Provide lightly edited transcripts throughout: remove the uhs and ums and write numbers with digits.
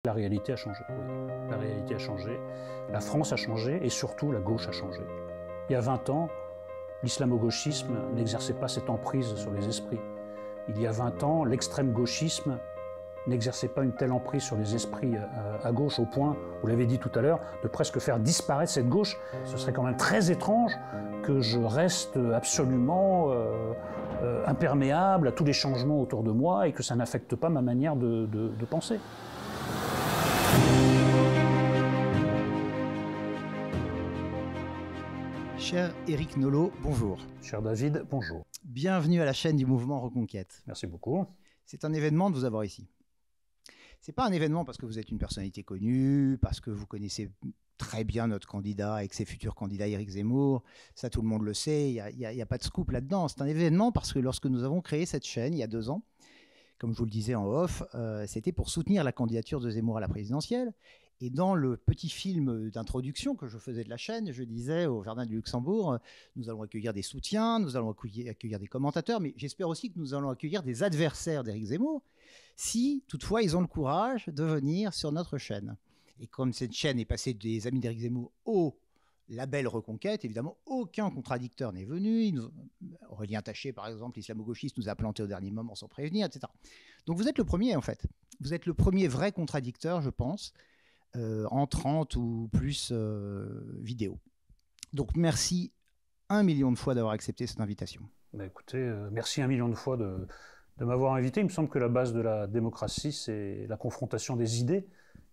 La réalité a changé, oui. La réalité a changé, la France a changé et surtout la gauche a changé. Il y a 20 ans, l'islamo-gauchisme n'exerçait pas cette emprise sur les esprits. Il y a 20 ans, l'extrême-gauchisme n'exerçait pas une telle emprise sur les esprits à gauche au point, vous l'avez dit tout à l'heure, de presque faire disparaître cette gauche. Ce serait quand même très étrange que je reste absolument imperméable à tous les changements autour de moi et que ça n'affecte pas ma manière de penser. Cher Éric Nolot, bonjour. Cher David, bonjour. Bienvenue à la chaîne du mouvement Reconquête. Merci beaucoup. C'est un événement de vous avoir ici. C'est pas un événement parce que vous êtes une personnalité connue, parce que vous connaissez très bien notre candidat et que ses futurs candidats Éric Zemmour, ça tout le monde le sait, il n'y a pas de scoop là-dedans. C'est un événement parce que lorsque nous avons créé cette chaîne il y a 2 ans, comme je vous le disais en off, c'était pour soutenir la candidature de Zemmour à la présidentielle. Et dans le petit film d'introduction que je faisais de la chaîne, je disais au Jardin du Luxembourg, nous allons accueillir des soutiens, nous allons accueillir des commentateurs, mais j'espère aussi que nous allons accueillir des adversaires d'Éric Zemmour, si toutefois ils ont le courage de venir sur notre chaîne. Et comme cette chaîne est passée des amis d'Éric Zemmour au label Reconquête, évidemment, aucun contradicteur n'est venu. Aurélien Taché, par exemple, l'islamo-gauchiste, nous a planté au dernier moment sans prévenir, etc. Donc vous êtes le premier, en fait. Vous êtes le premier vrai contradicteur, je pense, en 30 ou plus vidéos. Donc merci 1 million de fois d'avoir accepté cette invitation. Bah écoutez, merci 1 million de fois de m'avoir invité. Il me semble que la base de la démocratie, c'est la confrontation des idées.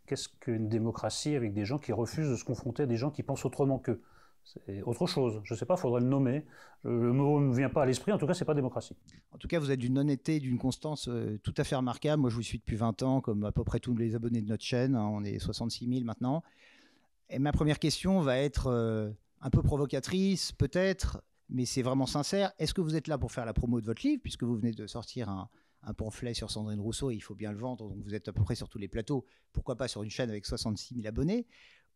Qu'est-ce qu'une démocratie avec des gens qui refusent de se confronter à des gens qui pensent autrement qu'eux? C'est autre chose. Je ne sais pas, il faudrait le nommer. Le mot ne me vient pas à l'esprit. En tout cas, ce n'est pas démocratie. En tout cas, vous êtes d'une honnêteté, d'une constance tout à fait remarquable. Moi, je vous suis depuis 20 ans, comme à peu près tous les abonnés de notre chaîne. On est 66 000 maintenant. Et ma première question va être un peu provocatrice, peut-être, mais c'est vraiment sincère. Est-ce que vous êtes là pour faire la promo de votre livre, puisque vous venez de sortir un pamphlet sur Sandrine Rousseau, et il faut bien le vendre, donc vous êtes à peu près sur tous les plateaux, pourquoi pas sur une chaîne avec 66 000 abonnés?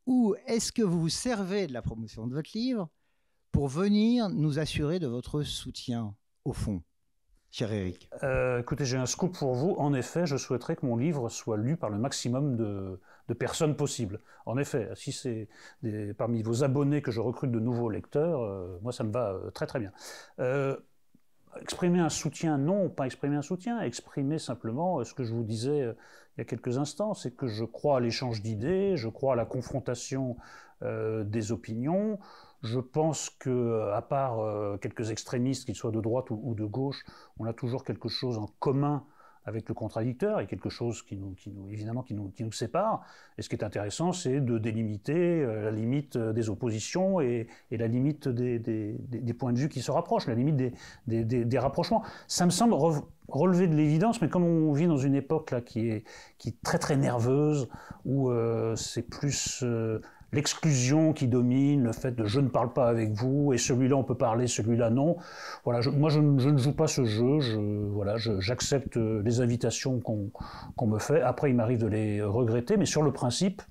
Ou est-ce que vous vous servez de la promotion de votre livre pour venir nous assurer de votre soutien, au fond, cher Éric? Écoutez, j'ai un scoop pour vous. En effet, je souhaiterais que mon livre soit lu par le maximum de personnes possibles. En effet, si c'est parmi vos abonnés que je recrute de nouveaux lecteurs, moi ça me va très très bien. Exprimer un soutien, non, pas exprimer un soutien, exprimer simplement ce que je vous disais il y a quelques instants, c'est que je crois à l'échange d'idées, je crois à la confrontation des opinions. Je pense qu'à part quelques extrémistes, qu'ils soient de droite ou de gauche, on a toujours quelque chose en commun avec le contradicteur et quelque chose qui nous sépare. Et ce qui est intéressant, c'est de délimiter la limite des oppositions et la limite des points de vue qui se rapprochent, la limite des rapprochements. Ça me semble relever de l'évidence, mais comme on vit dans une époque là, qui est très très nerveuse, où c'est plus l'exclusion qui domine, le fait de je ne parle pas avec vous, et celui-là on peut parler, celui-là non. Voilà, moi je ne joue pas ce jeu, j'accepte les invitations qu'on me fait. Après il m'arrive de les regretter, mais sur le principe,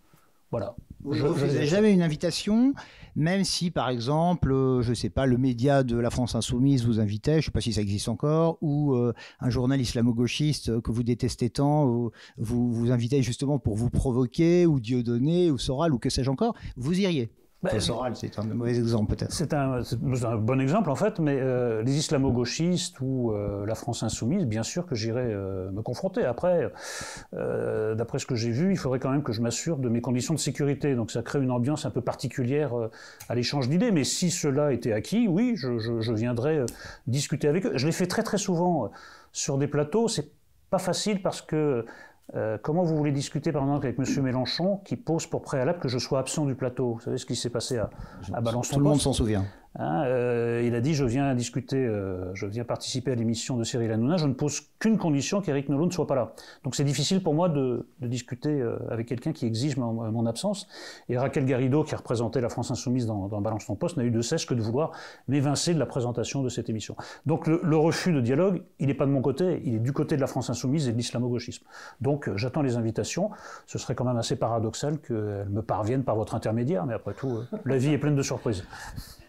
voilà. Vous ne refusez jamais une invitation, même si, par exemple, je ne sais pas, le média de la France Insoumise vous invitait, je ne sais pas si ça existe encore, ou un journal islamo-gauchiste que vous détestez tant, vous invitait justement pour vous provoquer, ou Dieudonné, ou Soral, ou que sais-je encore, vous iriez. Soral, c'est un mauvais exemple peut-être. C'est un bon exemple en fait, mais les islamo-gauchistes ou la France Insoumise, bien sûr que j'irai me confronter. Après, d'après ce que j'ai vu, il faudrait quand même que je m'assure de mes conditions de sécurité. Donc ça crée une ambiance un peu particulière à l'échange d'idées. Mais si cela était acquis, oui, je viendrais discuter avec eux. Je l'ai fait très très souvent sur des plateaux. C'est pas facile parce que comment vous voulez discuter par exemple avec M. Mélenchon qui pose pour préalable que je sois absent du plateau? Vous savez ce qui s'est passé à Balance ton Poste? Tout le monde s'en souvient. Hein, il a dit je viens discuter, je viens participer à l'émission de Cyril Hanouna, je ne pose qu'une condition, qu'Éric Nolot ne soit pas là. Donc c'est difficile pour moi de discuter avec quelqu'un qui exige mon absence. Et Raquel Garrido, qui représentait la France Insoumise dans Balance ton Poste, n'a eu de cesse que de vouloir m'évincer de la présentation de cette émission. Donc le refus de dialogue, il n'est pas de mon côté, il est du côté de la France Insoumise et de l'islamo-gauchisme. Donc j'attends les invitations. Ce serait quand même assez paradoxal qu'elles me parviennent par votre intermédiaire, mais après tout, la vie est pleine de surprises.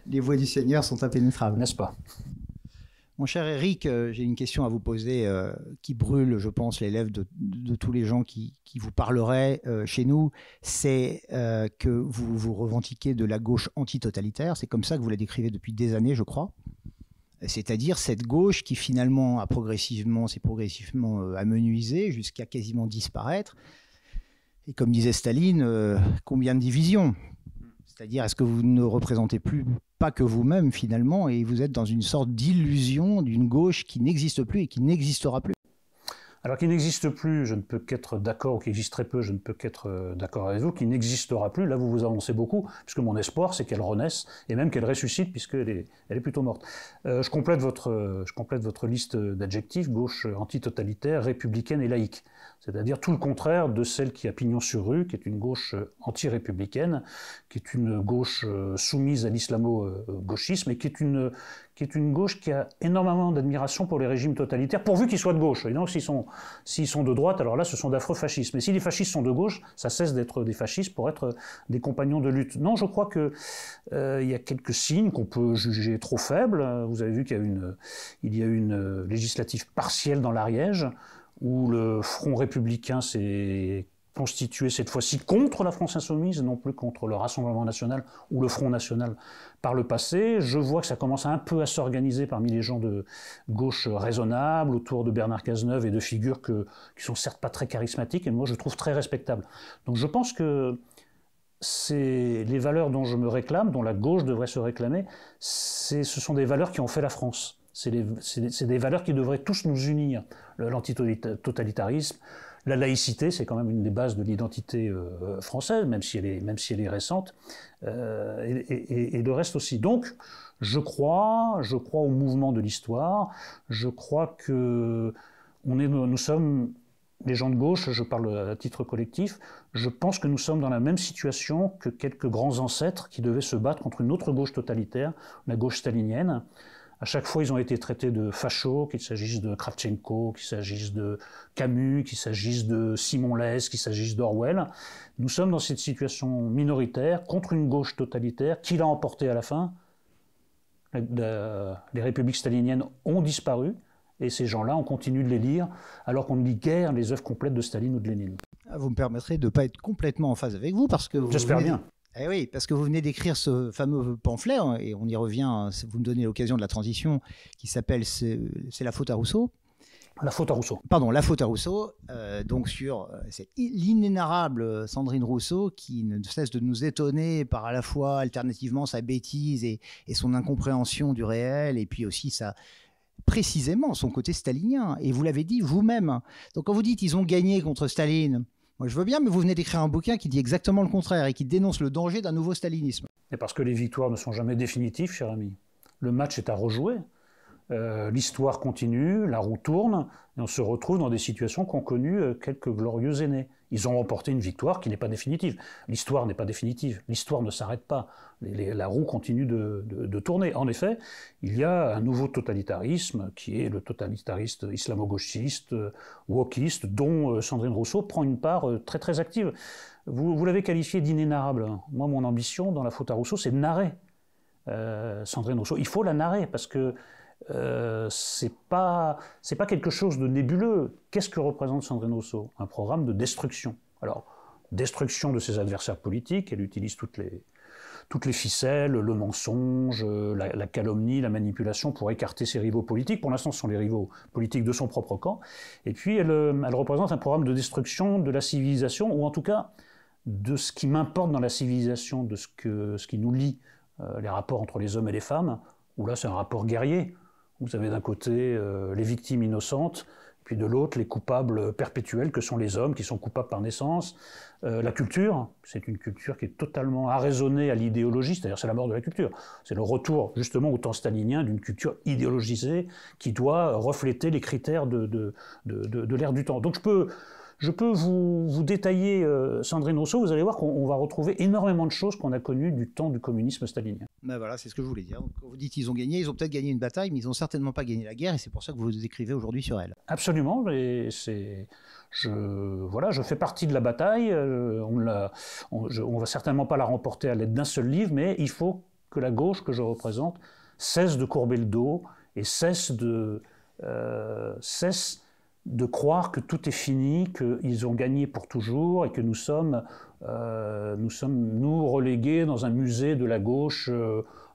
Les voies du Seigneur sont impénétrables. N'est-ce pas? Mon cher Eric, j'ai une question à vous poser qui brûle, je pense, les lèvres de tous les gens qui vous parleraient chez nous. C'est que vous revendiquez de la gauche antitotalitaire. C'est comme ça que vous la décrivez depuis des années, je crois. C'est-à-dire cette gauche qui finalement s'est progressivement amenuisée jusqu'à quasiment disparaître. Et comme disait Staline, combien de divisions ? C'est-à-dire, est-ce que vous ne représentez plus pas que vous-même finalement, et vous êtes dans une sorte d'illusion d'une gauche qui n'existe plus et qui n'existera plus? Alors qu'il n'existe plus, je ne peux qu'être d'accord, ou qu'il existe très peu, je ne peux qu'être d'accord avec vous, qu'il n'existera plus, là vous vous avancez beaucoup, puisque mon espoir c'est qu'elle renaisse, et même qu'elle ressuscite, puisqu'elle est plutôt morte. Je complète votre liste d'adjectifs: gauche antitotalitaire, républicaine et laïque. C'est-à-dire tout le contraire de celle qui a pignon sur rue, qui est une gauche anti-républicaine, qui est une gauche soumise à l'islamo-gauchisme, et qui est une gauche qui a énormément d'admiration pour les régimes totalitaires, pourvu qu'ils soient de gauche. Et donc s'ils sont de droite, alors là ce sont d'affreux fascistes. Mais si les fascistes sont de gauche, ça cesse d'être des fascistes pour être des compagnons de lutte. Non, je crois qu'il y a quelques signes qu'on peut juger trop faibles. Vous avez vu qu'il y a eu une législative partielle dans l'Ariège, où le Front républicain s'est constitué cette fois-ci contre la France insoumise, non plus contre le Rassemblement national ou le Front national par le passé. Je vois que ça commence un peu à s'organiser parmi les gens de gauche raisonnable, autour de Bernard Cazeneuve et de figures qui sont certes pas très charismatiques, et moi je trouve très respectables. Donc je pense que c'est les valeurs dont je me réclame, dont la gauche devrait se réclamer, ce sont des valeurs qui ont fait la France. C'est des valeurs qui devraient tous nous unir. L'antitotalitarisme, la laïcité, c'est quand même une des bases de l'identité française, même si elle est récente, et le reste aussi. Donc, je crois au mouvement de l'histoire. Je crois que nous sommes les gens de gauche, je parle à titre collectif. Je pense que nous sommes dans la même situation que quelques grands ancêtres qui devaient se battre contre une autre gauche totalitaire, la gauche stalinienne. À chaque fois, ils ont été traités de fachos, qu'il s'agisse de Kravchenko, qu'il s'agisse de Camus, qu'il s'agisse de Simon Leys, qu'il s'agisse d'Orwell. Nous sommes dans cette situation minoritaire contre une gauche totalitaire qui l'a emporté à la fin. Les républiques staliniennes ont disparu, et ces gens-là, on continue de les lire, alors qu'on ne lit guère les œuvres complètes de Staline ou de Lénine. Vous me permettrez de ne pas être complètement en phase avec vous, parce que j'espère bien. Eh oui, parce que vous venez d'écrire ce fameux pamphlet, et on y revient, vous me donnez l'occasion de la transition, qui s'appelle « C'est la faute à Rousseau ». La faute à Rousseau. Pardon, La faute à Rousseau, donc sur l'inénarrable Sandrine Rousseau, qui ne cesse de nous étonner par à la fois alternativement sa bêtise et son incompréhension du réel, et puis aussi précisément son côté stalinien. Et vous l'avez dit vous-même. Donc quand vous dites ils ont gagné contre Staline, moi, je veux bien, mais vous venez d'écrire un bouquin qui dit exactement le contraire et qui dénonce le danger d'un nouveau stalinisme. Et parce que les victoires ne sont jamais définitives, cher ami. Le match est à rejouer. L'histoire continue, la roue tourne, et on se retrouve dans des situations qu'ont connues quelques glorieux aînés. Ils ont remporté une victoire qui n'est pas définitive. L'histoire n'est pas définitive. L'histoire ne s'arrête pas. La roue continue de tourner. En effet, il y a un nouveau totalitarisme qui est le totalitariste islamo-gauchiste, wokiste, dont Sandrine Rousseau prend une part très très active. Vous l'avez qualifié d'inénarrable. Moi, mon ambition dans La faute à Rousseau, c'est de narrer Sandrine Rousseau. Il faut la narrer parce que c'est pas quelque chose de nébuleux. Qu'est-ce que représente Sandrine Rousseau? Un programme de destruction. Alors, destruction de ses adversaires politiques, elle utilise toutes les ficelles, le mensonge, la calomnie, la manipulation pour écarter ses rivaux politiques. Pour l'instant, ce sont les rivaux politiques de son propre camp. Et puis, elle représente un programme de destruction de la civilisation, ou en tout cas, de ce qui m'importe dans la civilisation, de ce qui nous lie, les rapports entre les hommes et les femmes, où là, c'est un rapport guerrier. Vous avez d'un côté les victimes innocentes, puis de l'autre les coupables perpétuels que sont les hommes qui sont coupables par naissance. La culture, c'est une culture qui est totalement arraisonnée à l'idéologie, c'est-à-dire c'est la mort de la culture. C'est le retour justement au temps stalinien d'une culture idéologisée qui doit refléter les critères de l'ère du temps. Donc je peux vous détailler Sandrine Rousseau, vous allez voir qu'on va retrouver énormément de choses qu'on a connues du temps du communisme stalinien. Ben voilà, c'est ce que je voulais dire. Donc, quand vous dites qu'ils ont gagné, ils ont peut-être gagné une bataille, mais ils n'ont certainement pas gagné la guerre, et c'est pour ça que vous écrivez aujourd'hui sur elle. Absolument, et je fais partie de la bataille, on va certainement pas la remporter à l'aide d'un seul livre, mais il faut que la gauche que je représente cesse de courber le dos et cessent de croire que tout est fini, qu'ils ont gagné pour toujours et que nous sommes relégués dans un musée de la gauche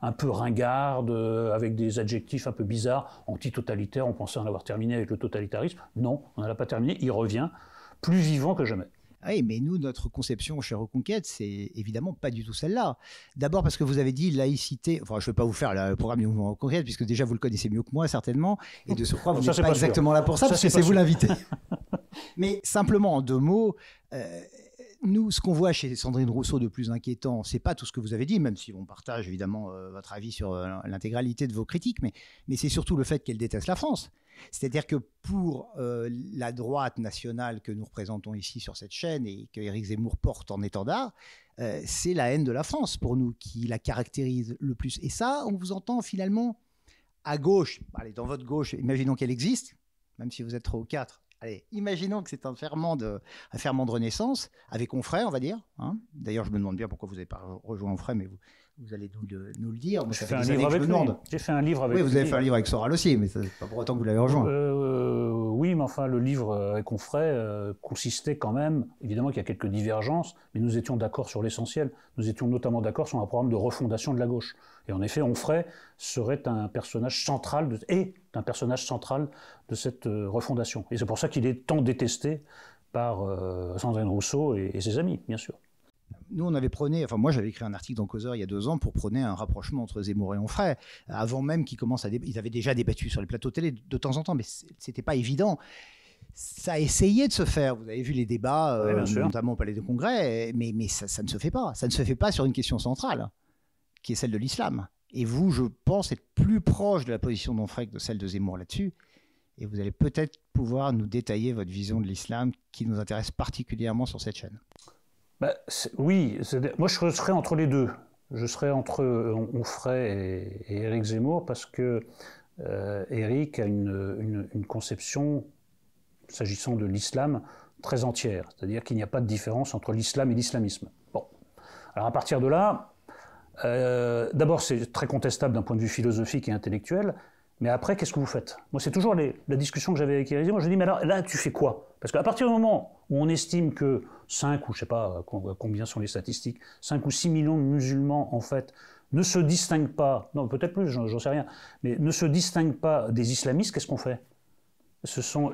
un peu ringarde, avec des adjectifs un peu bizarres, anti-totalitaire. On pensait en avoir terminé avec le totalitarisme. Non, on n'en a pas terminé. Il revient plus vivant que jamais. Oui, mais nous, notre conception chez Reconquête, c'est évidemment pas du tout celle-là. D'abord parce que vous avez dit laïcité. Enfin, je ne vais pas vous faire le programme du mouvement Reconquête, puisque déjà vous le connaissez mieux que moi, certainement. Et de surcroît, vous n'êtes pas exactement là pour ça, parce que c'est vous l'invité. Mais simplement, en 2 mots, nous, ce qu'on voit chez Sandrine Rousseau de plus inquiétant, c'est pas tout ce que vous avez dit, même si on partage évidemment votre avis sur l'intégralité de vos critiques, mais c'est surtout le fait qu'elle déteste la France. C'est-à-dire que pour la droite nationale que nous représentons ici sur cette chaîne et que Éric Zemmour porte en étendard, c'est la haine de la France pour nous qui la caractérise le plus. Et ça, on vous entend finalement à gauche, allez, dans votre gauche, imaginons qu'elle existe, même si vous êtes 3 ou 4. Allez, imaginons que c'est un ferment de renaissance, avec Onfray, on va dire. Hein. D'ailleurs, je me demande bien pourquoi vous n'avez pas rejoint Onfray, mais vous allez nous le dire. J'ai fait un livre avec lui. J'ai fait un livre avec lui. Oui, vous avez fait un livre avec Soral aussi, mais c'est pas pour autant que vous l'avez rejoint. Oui, mais enfin, le livre avec Onfray consistait quand même, évidemment qu'il y a quelques divergences, mais nous étions d'accord sur l'essentiel. Nous étions notamment d'accord sur un programme de refondation de la gauche. Et en effet, Onfray serait un personnage central de cette refondation. Et c'est pour ça qu'il est tant détesté par Sandrine Rousseau et ses amis, bien sûr. Nous, on avait prôné, enfin moi j'avais écrit un article dans Causeur il y a 2 ans pour prôner un rapprochement entre Zemmour et Onfray, avant même qu'ils commencent à débattre. Ils avaient déjà débattu sur les plateaux télé de temps en temps, mais c'était pas évident. Ça a essayé de se faire. Vous avez vu les débats, notamment au Palais des Congrès, mais ça ne se fait pas. Ça ne se fait pas sur une question centrale, qui est celle de l'islam. Et vous, je pense, être plus proche de la position d'Onfray que de celle de Zemmour là-dessus. Et vous allez peut-être pouvoir nous détailler votre vision de l'islam qui nous intéresse particulièrement sur cette chaîne. Oui, moi je serais entre les deux. Je serais entre Onfray et Éric Zemmour parce que Éric a une conception, s'agissant de l'islam, très entière. C'est-à-dire qu'il n'y a pas de différence entre l'islam et l'islamisme. Bon. Alors à partir de là, d'abord c'est très contestable d'un point de vue philosophique et intellectuel, mais après qu'est-ce que vous faites? Moi c'est toujours la discussion que j'avais avec Éric Zemmour, je dis mais alors là tu fais quoi? Parce qu'à partir du moment où on estime que 5 ou je ne sais pas combien sont les statistiques, 5 ou 6 millions de musulmans en fait ne se distinguent pas, non peut-être plus, j'en sais rien, mais ne se distinguent pas des islamistes, qu'est-ce qu'on fait?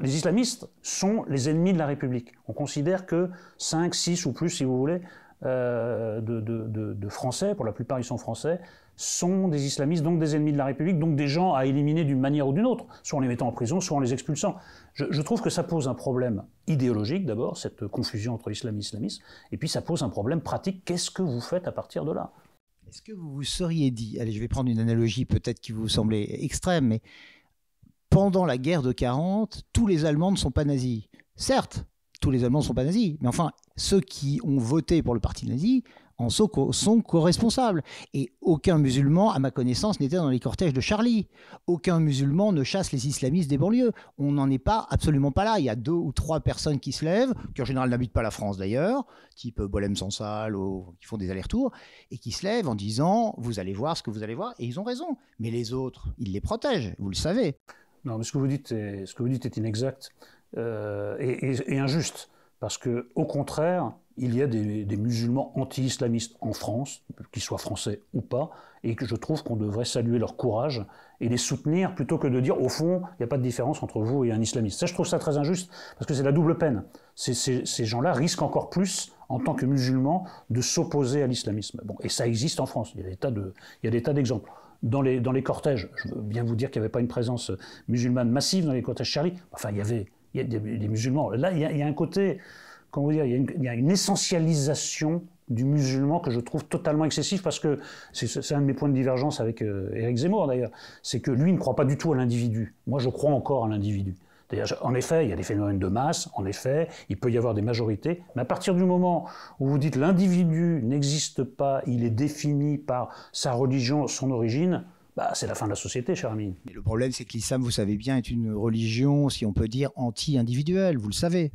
Les islamistes sont les ennemis de la République. On considère que 5, 6 ou plus, si vous voulez, de Français, pour la plupart ils sont français, sont des islamistes, donc des ennemis de la République, donc des gens à éliminer d'une manière ou d'une autre, soit en les mettant en prison, soit en les expulsant. Je trouve que ça pose un problème idéologique d'abord, cette confusion entre islam et islamisme, et puis ça pose un problème pratique. Qu'est-ce que vous faites à partir de là? Est-ce que vous vous seriez dit, allez je vais prendre une analogie peut-être qui vous semblait extrême, mais pendant la guerre de 40, tous les Allemands ne sont pas nazis. Certes, tous les Allemands ne sont pas nazis, mais enfin, ceux qui ont voté pour le parti nazi en sont co-responsables. Et aucun musulman, à ma connaissance, n'était dans les cortèges de Charlie. Aucun musulman ne chasse les islamistes des banlieues. On n'en est pas, absolument pas là. Il y a 2 ou 3 personnes qui se lèvent, qui en général n'habitent pas la France d'ailleurs, type Bolem-Sansal, qui font des allers-retours, et qui se lèvent en disant « vous allez voir ce que vous allez voir », et ils ont raison. Mais les autres, ils les protègent, vous le savez. Non, mais ce que vous dites est inexact et injuste. Parce qu'au contraire, il y a des musulmans anti-islamistes en France, qu'ils soient français ou pas, et que je trouve qu'on devrait saluer leur courage et les soutenir plutôt que de dire, au fond, il n'y a pas de différence entre vous et un islamiste. Ça, je trouve ça très injuste, parce que c'est la double peine. Ces gens-là risquent encore plus, en tant que musulmans, de s'opposer à l'islamisme. Bon, et ça existe en France, il y a des tas d'exemples. Dans les cortèges, je veux bien vous dire qu'il n'y avait pas une présence musulmane massive dans les cortèges Charlie. Enfin, il y a des musulmans. Là, il y a un côté, comment vous dire, il y a une essentialisation du musulman que je trouve totalement excessif, parce que c'est un de mes points de divergence avec Éric Zemmour d'ailleurs, c'est que lui ne croit pas du tout à l'individu. Moi, je crois encore à l'individu. En effet, il y a des phénomènes de masse, en effet, il peut y avoir des majorités, mais à partir du moment où vous dites l'individu n'existe pas, il est défini par sa religion, son origine, c'est la fin de la société, cher ami. Mais le problème, c'est que l'islam, vous savez bien, est une religion, si on peut dire, anti-individuelle, vous le savez.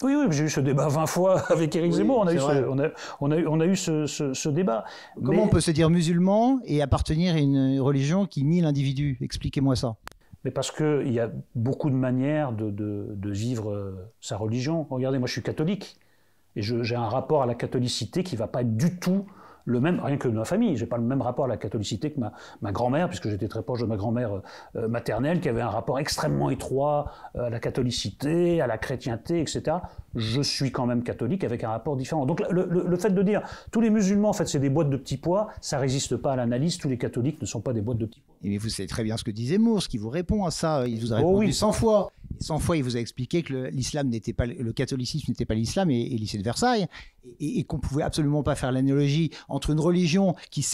Oui, oui, j'ai eu ce débat 20 fois avec Éric Zemmour. On a eu ce débat. Comment on peut se dire musulman et appartenir à une religion qui nie l'individu? Expliquez-moi ça. Mais parce qu'il y a beaucoup de manières de vivre sa religion. Regardez, moi je suis catholique. Et j'ai un rapport à la catholicité qui ne va pas être du tout le même, rien que de ma famille. Je n'ai pas le même rapport à la catholicité que ma grand-mère, puisque j'étais très proche de ma grand-mère maternelle, qui avait un rapport extrêmement étroit à la catholicité, à la chrétienté, etc. Je suis quand même catholique avec un rapport différent. Donc le fait de dire tous les musulmans, en fait, c'est des boîtes de petits pois, ça ne résiste pas à l'analyse. Tous les catholiques ne sont pas des boîtes de petits pois. Et vous savez très bien ce que dit Zemmour, ce qui vous répond à ça. Il vous a répondu 100 fois. Et 100 fois, il vous a expliqué que l'islam n'était pas, le catholicisme n'était pas l'islam et lycée de Versailles, et qu'on pouvait absolument pas faire l'analogie entre une religion qui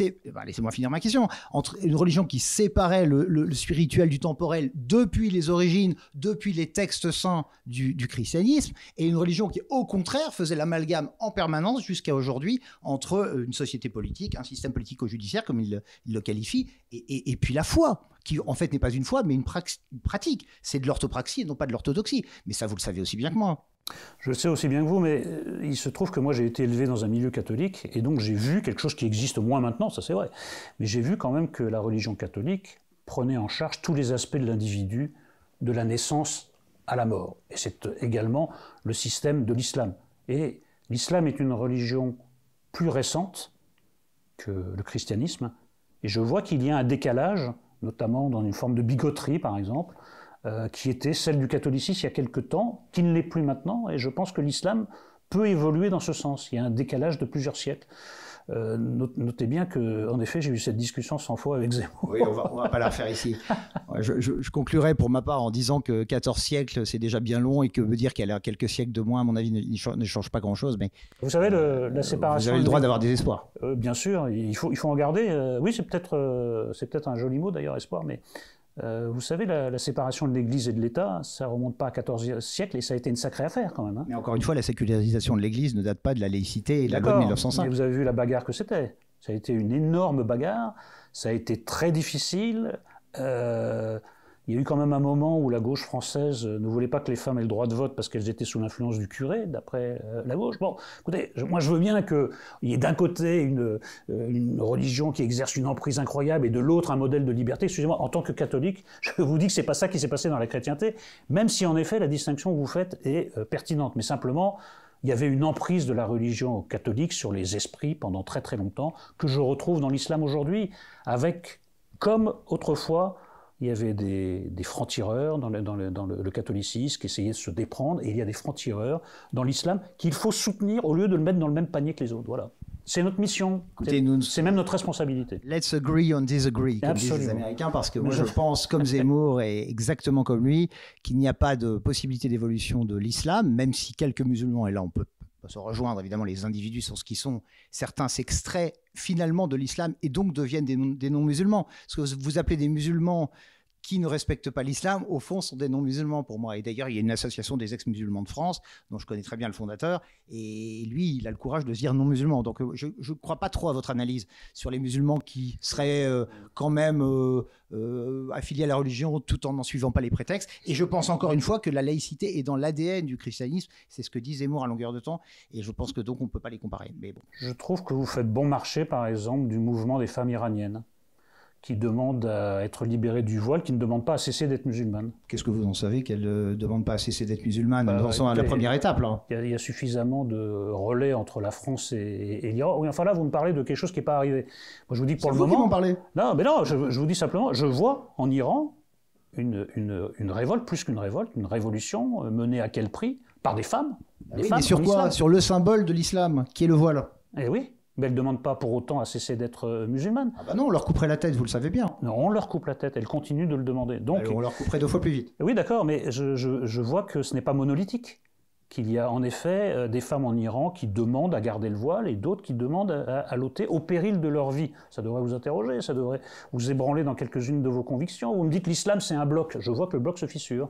laissez-moi finir ma question, entre une religion qui séparait le spirituel du temporel depuis les origines, depuis les textes saints du christianisme, et une religion qui, au contraire, faisait l'amalgame en permanence jusqu'à aujourd'hui entre une société politique, un système politico-judiciaire, comme il le qualifie, et puis la foi, qui en fait n'est pas une foi, mais une pratique. C'est de l'orthopraxie et non pas de l'orthodoxie. Mais ça, vous le savez aussi bien que moi. Je le sais aussi bien que vous, mais il se trouve que moi j'ai été élevé dans un milieu catholique, et donc j'ai vu quelque chose qui existe moins maintenant, ça c'est vrai, mais j'ai vu quand même que la religion catholique prenait en charge tous les aspects de l'individu, de la naissance à la mort. Et c'est également le système de l'islam. Et l'islam est une religion plus récente que le christianisme, et je vois qu'il y a un décalage, notamment dans une forme de bigoterie par exemple, qui était celle du catholicisme il y a quelque temps, qui ne l'est plus maintenant, et je pense que l'islam peut évoluer dans ce sens. Il y a un décalage de plusieurs siècles. Notez bien qu'en effet, j'ai eu cette discussion 100 fois avec Zemmour. Oui, on va pas la refaire ici. Je conclurai pour ma part en disant que 14 siècles, c'est déjà bien long, et que me dire qu'il y a quelques siècles de moins, à mon avis, ne change pas grand-chose. Mais vous savez, la séparation... Vous avez le droit d'avoir des espoirs. Bien sûr, il faut en garder. Oui, c'est peut-être un joli mot d'ailleurs, espoir, mais... vous savez, la séparation de l'Église et de l'État, ça ne remonte pas à 14 siècles, et ça a été une sacrée affaire quand même. Hein. Mais encore une fois, la sécularisation de l'Église ne date pas de la laïcité et de la loi de 1905. Mais vous avez vu la bagarre que c'était. Ça a été une énorme bagarre, ça a été très difficile. Il y a eu quand même un moment où la gauche française ne voulait pas que les femmes aient le droit de vote parce qu'elles étaient sous l'influence du curé, d'après la gauche. Bon, écoutez, moi je veux bien qu'il y ait d'un côté une religion qui exerce une emprise incroyable et de l'autre un modèle de liberté. Excusez-moi, en tant que catholique, je vous dis que c'est pas ça qui s'est passé dans la chrétienté, même si en effet la distinction que vous faites est pertinente. Mais simplement, il y avait une emprise de la religion catholique sur les esprits pendant très très longtemps, que je retrouve dans l'islam aujourd'hui, avec, comme autrefois, il y avait des francs-tireurs dans le catholicisme qui essayaient de se déprendre, et il y a des francs-tireurs dans l'islam qu'il faut soutenir au lieu de le mettre dans le même panier que les autres. Voilà. C'est notre mission, c'est même notre responsabilité. Let's agree on disagree, comme disent les Américains, parce que moi je pense, comme Zemmour et exactement comme lui, qu'il n'y a pas de possibilité d'évolution de l'islam, même si quelques musulmans, et là on peut se rejoindre, évidemment les individus sont ce qu'ils sont, certains s'extraient finalement de l'islam et donc deviennent des non-musulmans. Ce que vous appelez des musulmans qui ne respectent pas l'islam, au fond, sont des non-musulmans pour moi. Et d'ailleurs, il y a une association des ex-musulmans de France, dont je connais très bien le fondateur, et lui, il a le courage de se dire non-musulman. Donc, je ne crois pas trop à votre analyse sur les musulmans qui seraient quand même affiliés à la religion tout en n'en suivant pas les prétextes. Et je pense encore une fois que la laïcité est dans l'ADN du christianisme. C'est ce que dit Zemmour à longueur de temps, et je pense que donc on ne peut pas les comparer. Mais bon. Je trouve que vous faites bon marché, par exemple, du mouvement des femmes iraniennes, qui demandent à être libérées du voile, qui ne demandent pas à cesser d'être musulmanes. Qu'est-ce que vous en savez qu'elles ne demandent pas à cesser d'être musulmanes? Nous en sommes à la première étape, là. Il y a suffisamment de relais entre la France et l'Iran. Oui, enfin là, vous me parlez de quelque chose qui n'est pas arrivé. Moi, je vous dis pour le moment... C'est vous qui m'en parlez. Non, mais non, je vous dis simplement, je vois en Iran une révolte, plus qu'une révolte, une révolution menée à quel prix? Par des femmes. Des femmes, mais sur quoi? Sur le symbole de l'islam, qui est le voile. Eh oui. Mais elles ne demandent pas pour autant à cesser d'être musulmanes. Ah bah non, on leur couperait la tête, vous le savez bien. Non, on leur coupe la tête, elles continuent de le demander. Donc, on leur couperait 2 fois plus vite. Oui, d'accord, mais je vois que ce n'est pas monolithique. Qu'il y a en effet des femmes en Iran qui demandent à garder le voile et d'autres qui demandent à l'ôter au péril de leur vie. Ça devrait vous interroger, ça devrait vous ébranler dans quelques-unes de vos convictions. Vous me dites que l'islam c'est un bloc. Je vois que le bloc se fissure.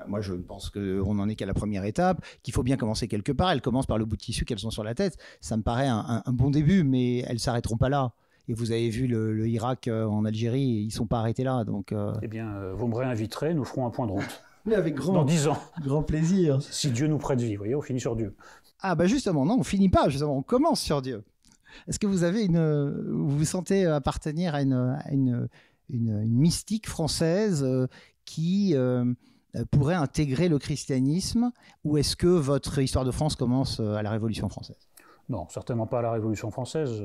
Moi, je pense qu'on n'en est qu'à la première étape, qu'il faut bien commencer quelque part. Elles commencent par le bout de tissu qu'elles ont sur la tête. Ça me paraît un bon début, mais elles ne s'arrêteront pas là. Et vous avez vu le Irak en Algérie, ils ne sont pas arrêtés là. Donc, Eh bien, vous me réinviterez, nous ferons un point de route. Mais avec dans 10 ans. Grand plaisir. Si Dieu nous prête vie, vous voyez, on finit sur Dieu. Ah bah justement, non, on finit pas, justement, on commence sur Dieu. Est-ce que vous vous sentez appartenir à une mystique française qui pourrait intégrer le christianisme, ou est-ce que votre histoire de France commence à la Révolution française? Non, certainement pas à la Révolution française.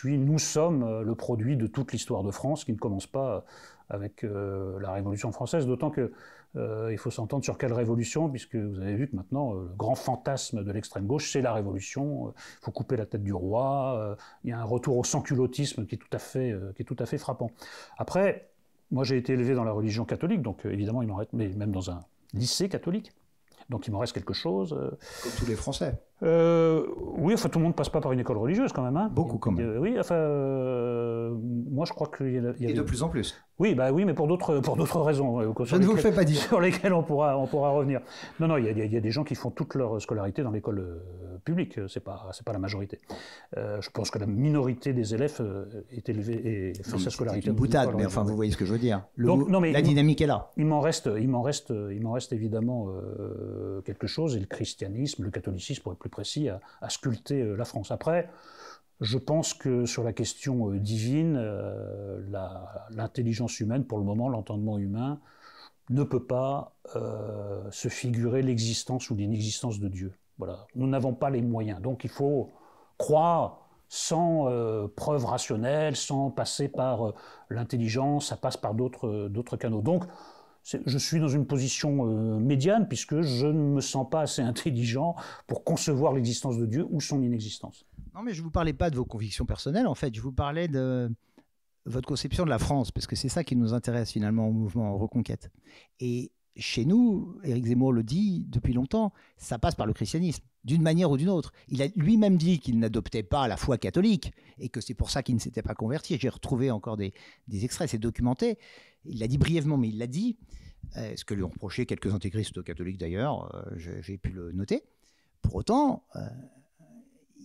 Nous sommes le produit de toute l'histoire de France qui ne commence pas avec la Révolution française, d'autant que il faut s'entendre sur quelle révolution, puisque vous avez vu que maintenant, le grand fantasme de l'extrême gauche, c'est la révolution. Il faut couper la tête du roi. Il y a un retour au sans-culottisme qui est tout à fait frappant. Après, moi j'ai été élevé dans la religion catholique, donc évidemment, il m'en reste, mais même dans un lycée catholique. Donc il m'en reste quelque chose. Comme tous les Français. Oui, enfin tout le monde ne passe pas par une école religieuse quand même. Hein. Beaucoup quand même. Oui, enfin, moi je crois qu'il y a... Et de plus en plus. Oui, bah oui, mais pour d'autres raisons. Je ne vous le fais pas dire. Sur lesquelles on pourra revenir. Non, il y a des gens qui font toute leur scolarité dans l'école publique, c'est pas la majorité. Je pense que la minorité des élèves est élevée et fait sa scolarité. C'est une boutade, mais enfin vous voyez ce que je veux dire. La dynamique est là. Il m'en reste évidemment quelque chose, et le christianisme, le catholicisme pour être plus précis, à sculpter la France. Après, je pense que sur la question divine, l'intelligence humaine, pour le moment, l'entendement humain, ne peut pas se figurer l'existence ou l'inexistence de Dieu. Voilà. Nous n'avons pas les moyens. Donc il faut croire sans preuve rationnelle, sans passer par l'intelligence, ça passe par d'autres canaux. Donc je suis dans une position médiane, puisque je ne me sens pas assez intelligent pour concevoir l'existence de Dieu ou son inexistence. Non, mais je ne vous parlais pas de vos convictions personnelles, en fait. Je vous parlais de votre conception de la France, parce que c'est ça qui nous intéresse finalement au mouvement Reconquête. Et chez nous, Éric Zemmour le dit depuis longtemps, ça passe par le christianisme, d'une manière ou d'une autre. Il a lui-même dit qu'il n'adoptait pas la foi catholique, et que c'est pour ça qu'il ne s'était pas converti. J'ai retrouvé encore des extraits, c'est documenté. Il l'a dit brièvement, mais il l'a dit. Ce que lui ont reproché quelques intégristes catholiques d'ailleurs, j'ai pu le noter. Pour autant,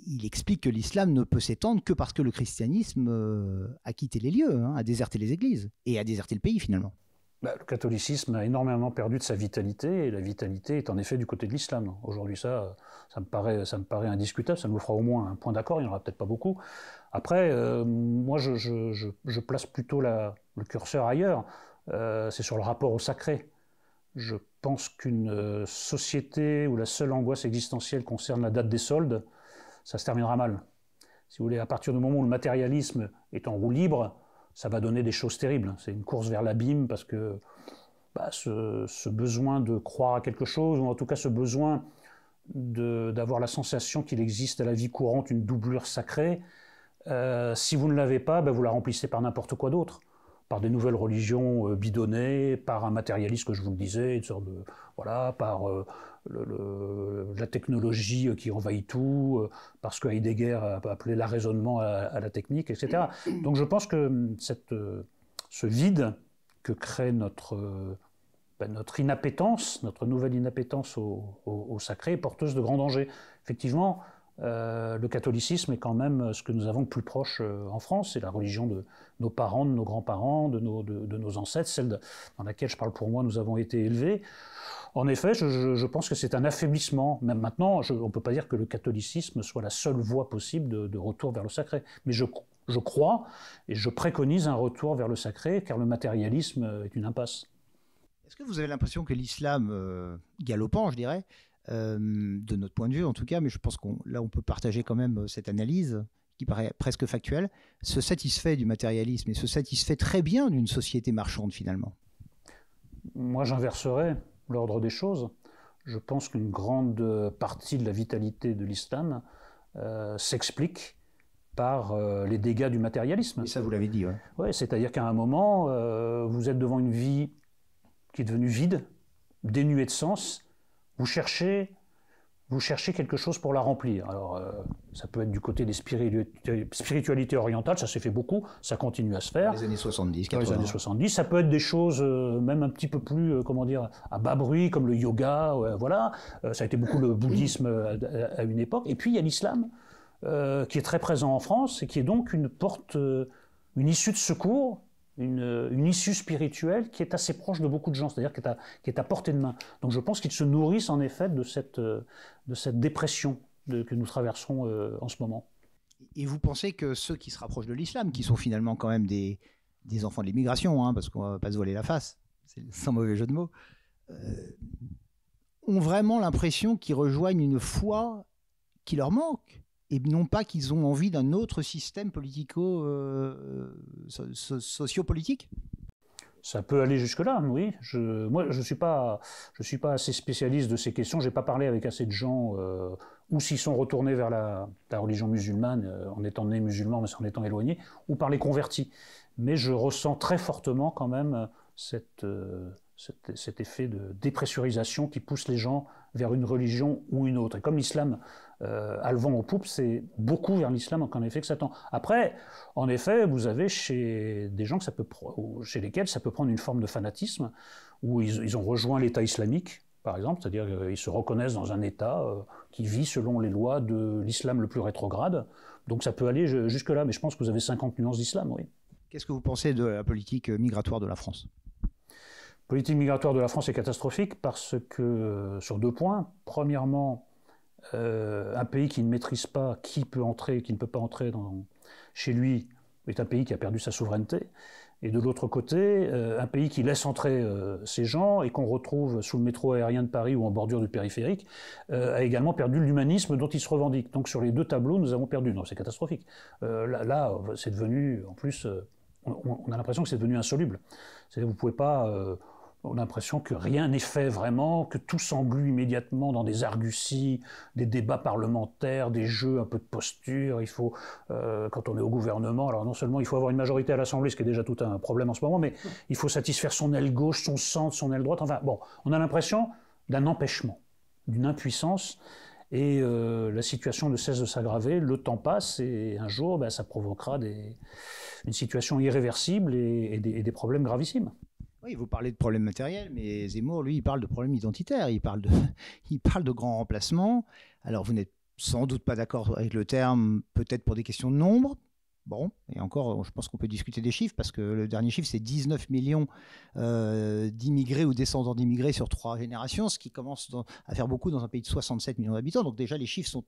il explique que l'islam ne peut s'étendre que parce que le christianisme a quitté les lieux, a déserté les églises et a déserté le pays finalement. Le catholicisme a énormément perdu de sa vitalité, et la vitalité est en effet du côté de l'islam. Aujourd'hui, ça me paraît indiscutable, ça nous fera au moins un point d'accord, il n'y en aura peut-être pas beaucoup. Après, moi je place plutôt le curseur ailleurs, c'est sur le rapport au sacré. Je pense qu'une société où la seule angoisse existentielle concerne la date des soldes, ça se terminera mal. Si vous voulez, à partir du moment où le matérialisme est en roue libre, ça va donner des choses terribles. C'est une course vers l'abîme, parce que ce besoin de croire à quelque chose, ou en tout cas ce besoin d'avoir la sensation qu'il existe à la vie courante une doublure sacrée, si vous ne l'avez pas, vous la remplissez par n'importe quoi d'autre. Par des nouvelles religions bidonnées, par un matérialisme, que je vous le disais, par la technologie qui envahit tout, parce que Heidegger a appelé l'arraisonnement à la technique, etc. Donc je pense que ce vide que crée notre inappétence, notre nouvelle inappétence au sacré, est porteuse de grands dangers. Effectivement, le catholicisme est quand même ce que nous avons de plus proche en France, c'est la religion de nos parents, de nos grands-parents, de nos ancêtres, celle dans laquelle, je parle pour moi, nous avons été élevés. En effet, je pense que c'est un affaiblissement. Même maintenant, on ne peut pas dire que le catholicisme soit la seule voie possible de retour vers le sacré. Mais je crois et je préconise un retour vers le sacré, car le matérialisme est une impasse. Est-ce que vous avez l'impression que l'islam galopant, je dirais, de notre point de vue en tout cas, mais je pense qu'on peut partager quand même cette analyse qui paraît presque factuelle, se satisfait du matérialisme et se satisfait très bien d'une société marchande finalement? Moi, j'inverserais l'ordre des choses. Je pense qu'une grande partie de la vitalité de l'islam s'explique par les dégâts du matérialisme. Et ça, vous l'avez dit, ouais, c'est-à-dire qu'à un moment, vous êtes devant une vie qui est devenue vide, dénuée de sens. Vous cherchez quelque chose pour la remplir. Alors, ça peut être du côté des spiritualités orientales, ça s'est fait beaucoup, ça continue à se faire. Dans les années 70, 80. Dans les années 70, ça peut être des choses même un petit peu plus, à bas bruit, comme le yoga, voilà. Ça a été beaucoup le bouddhisme à une époque. Et puis, il y a l'islam, qui est très présent en France, et qui est donc une issue de secours une issue spirituelle qui est assez proche de beaucoup de gens, c'est-à-dire qui est à portée de main. Donc je pense qu'ils se nourrissent en effet de cette dépression que nous traversons en ce moment. Et vous pensez que ceux qui se rapprochent de l'islam, qui sont finalement quand même des enfants de l'immigration, hein, parce qu'on ne va pas se voiler la face, c'est sans mauvais jeu de mots, ont vraiment l'impression qu'ils rejoignent une foi qui leur manque, et non pas qu'ils ont envie d'un autre système sociopolitique? Ça peut aller jusque-là, oui. Moi, je suis pas assez spécialiste de ces questions. J'ai pas parlé avec assez de gens, ou s'ils sont retournés vers la religion musulmane, en étant nés musulmans, mais en étant éloignés, ou par les convertis. Mais je ressens très fortement quand même cet effet de dépressurisation qui pousse les gens vers une religion ou une autre. Et comme l'islam a le vent en poupe, c'est beaucoup vers l'islam qu'en effet que ça tend. Après, en effet, vous avez chez des gens chez lesquels ça peut prendre une forme de fanatisme, où ils ont rejoint l'État islamique, par exemple, c'est-à-dire qu'ils se reconnaissent dans un État qui vit selon les lois de l'islam le plus rétrograde. Donc ça peut aller jusque-là, mais je pense que vous avez 50 nuances d'islam, oui. Qu'est-ce que vous pensez de la politique migratoire de la France ? La politique migratoire de la France est catastrophique parce que, sur 2 points. Premièrement, un pays qui ne maîtrise pas qui peut entrer et qui ne peut pas entrer chez lui est un pays qui a perdu sa souveraineté. Et de l'autre côté, un pays qui laisse entrer ces gens et qu'on retrouve sous le métro aérien de Paris ou en bordure du périphérique a également perdu l'humanisme dont il se revendique. Donc sur les 2 tableaux, nous avons perdu. Non, c'est catastrophique. Là, c'est devenu, en plus, on a l'impression que c'est devenu insoluble. C'est-à-dire, vous pouvez pas... on a l'impression que rien n'est fait vraiment, que tout s'englue immédiatement dans des arguties, des débats parlementaires, des jeux un peu de posture. Il faut, quand on est au gouvernement, alors non seulement il faut avoir une majorité à l'Assemblée, ce qui est déjà tout un problème en ce moment, mais il faut satisfaire son aile gauche, son centre, son aile droite. Enfin bon, on a l'impression d'un empêchement, d'une impuissance, et la situation ne cesse de s'aggraver. Le temps passe et un jour, ça provoquera une situation irréversible et des problèmes gravissimes. Oui, vous parlez de problèmes matériels, mais Zemmour, lui, il parle de problèmes identitaires. Il parle de grands remplacements. Alors, vous n'êtes sans doute pas d'accord avec le terme, peut-être pour des questions de nombre. Bon, et encore, je pense qu'on peut discuter des chiffres, parce que le dernier chiffre, c'est 19 millions d'immigrés ou descendants d'immigrés sur 3 générations, ce qui commence à faire beaucoup dans un pays de 67 millions d'habitants. Donc déjà, les chiffres sont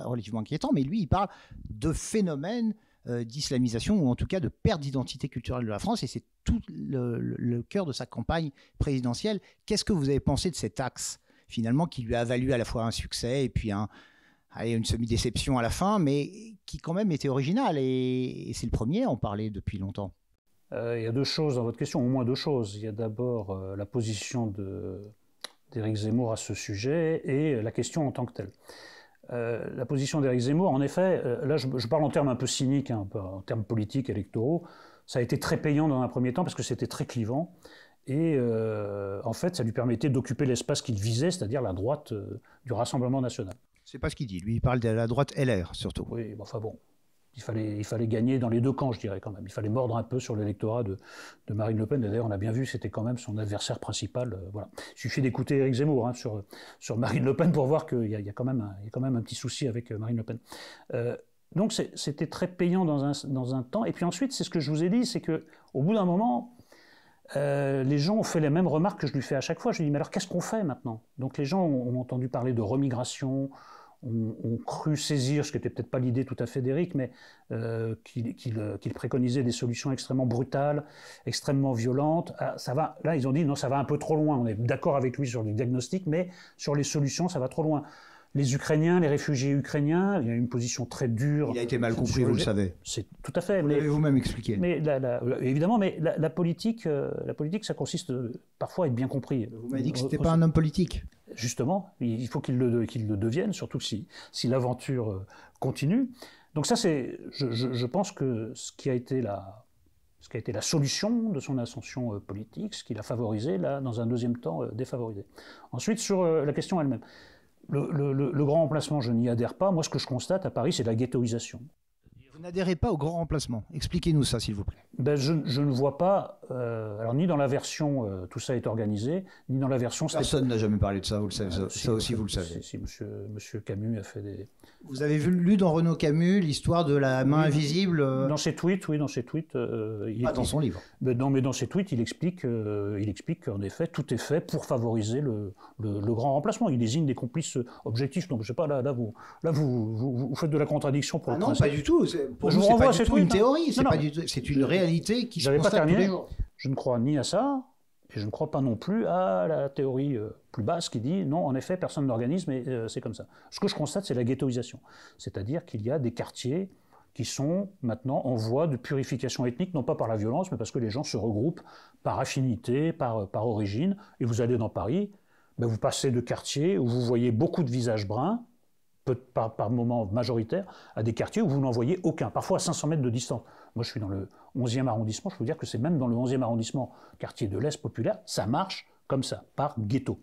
relativement inquiétants, mais lui, il parle de phénomènes d'islamisation, ou en tout cas de perte d'identité culturelle de la France, et c'est tout le cœur de sa campagne présidentielle. Qu'est-ce que vous avez pensé de cet axe, finalement, qui lui a valu à la fois un succès et puis une semi-déception à la fin, mais qui quand même était original, et c'est le premier à en parler depuis longtemps? Il y a 2 choses dans votre question, au moins 2 choses. Il y a d'abord la position d'Éric Zemmour à ce sujet, et la question en tant que telle. La position d'Éric Zemmour, en effet, là je parle en termes un peu cyniques, hein, en termes politiques, électoraux, ça a été très payant dans un premier temps parce que c'était très clivant, et en fait ça lui permettait d'occuper l'espace qu'il visait, c'est-à-dire la droite du Rassemblement national. C'est pas ce qu'il dit, lui il parle de la droite LR surtout. Oui, enfin bon, il fallait gagner dans les 2 camps, je dirais quand même. Il fallait mordre un peu sur l'électorat de Marine Le Pen. D'ailleurs, on a bien vu, c'était quand même son adversaire principal. Voilà. Il suffit d'écouter Éric Zemmour sur Marine Le Pen pour voir qu'il y a quand même un petit souci avec Marine Le Pen. Donc c'était très payant dans un temps. Et puis ensuite, c'est ce que je vous ai dit, c'est qu'au bout d'un moment, les gens ont fait les mêmes remarques que je lui fais à chaque fois. Je lui dis, mais alors qu'est-ce qu'on fait maintenant? Donc les gens ont entendu parler de remigration, ont cru saisir, ce qui n'était peut-être pas l'idée tout à fait d'Éric, mais qu'il préconisait des solutions extrêmement brutales, extrêmement violentes. Là, ils ont dit non, ça va un peu trop loin. On est d'accord avec lui sur le diagnostic, mais sur les solutions, ça va trop loin. Les Ukrainiens, les réfugiés ukrainiens, il y a une position très dure. Il a été mal compris, vous le savez. C'est tout à fait. Vous l'avez vous-même expliqué. Mais évidemment, mais la politique, ça consiste parfois à être bien compris. Vous m'avez dit que ce n'était pas un homme politique. Justement, il faut qu'il le devienne, surtout si l'aventure continue. Donc ça, je pense que ce qui a été la solution de son ascension politique, ce qui l'a favorisé, là, dans un deuxième temps, défavorisé. Ensuite, sur la question elle-même. Le grand remplacement, je n'y adhère pas. Moi, ce que je constate à Paris, c'est la ghettoisation. Vous n'adhérez pas au grand remplacement. Expliquez-nous ça, s'il vous plaît. Ben, je ne vois pas, alors ni dans la version tout ça est organisé, ni dans la version... Personne n'a jamais parlé de ça, vous le savez, ça aussi vous le savez. Si, monsieur Camus a fait des... Vous avez lu dans Renaud Camus l'histoire de la main invisible Dans ses tweets, oui, dans ses tweets... pas dans son livre. Mais dans ses tweets, il explique qu'en effet, tout est fait pour favoriser le grand remplacement. Il désigne des complices objectifs. Donc, je ne sais pas, là vous faites de la contradiction pour le principe. Non, pas du tout. Pour vous, c'est pas du tout une théorie. C'est une réalité qui se constate tous les jours. Je ne crois ni à ça, et je ne crois pas non plus à la théorie plus basse qui dit non, en effet, personne n'organise, mais c'est comme ça. Ce que je constate, c'est la ghettoisation. C'est-à-dire qu'il y a des quartiers qui sont maintenant en voie de purification ethnique, non pas par la violence, mais parce que les gens se regroupent par affinité, par origine. Et vous allez dans Paris, ben vous passez de quartiers où vous voyez beaucoup de visages bruns, par moment majoritaire, à des quartiers où vous n'en voyez aucun, parfois à 500 mètres de distance. Moi, je suis dans le 11e arrondissement, je peux vous dire que c'est même dans le 11e arrondissement, quartier de l'Est populaire, ça marche comme ça, par ghetto.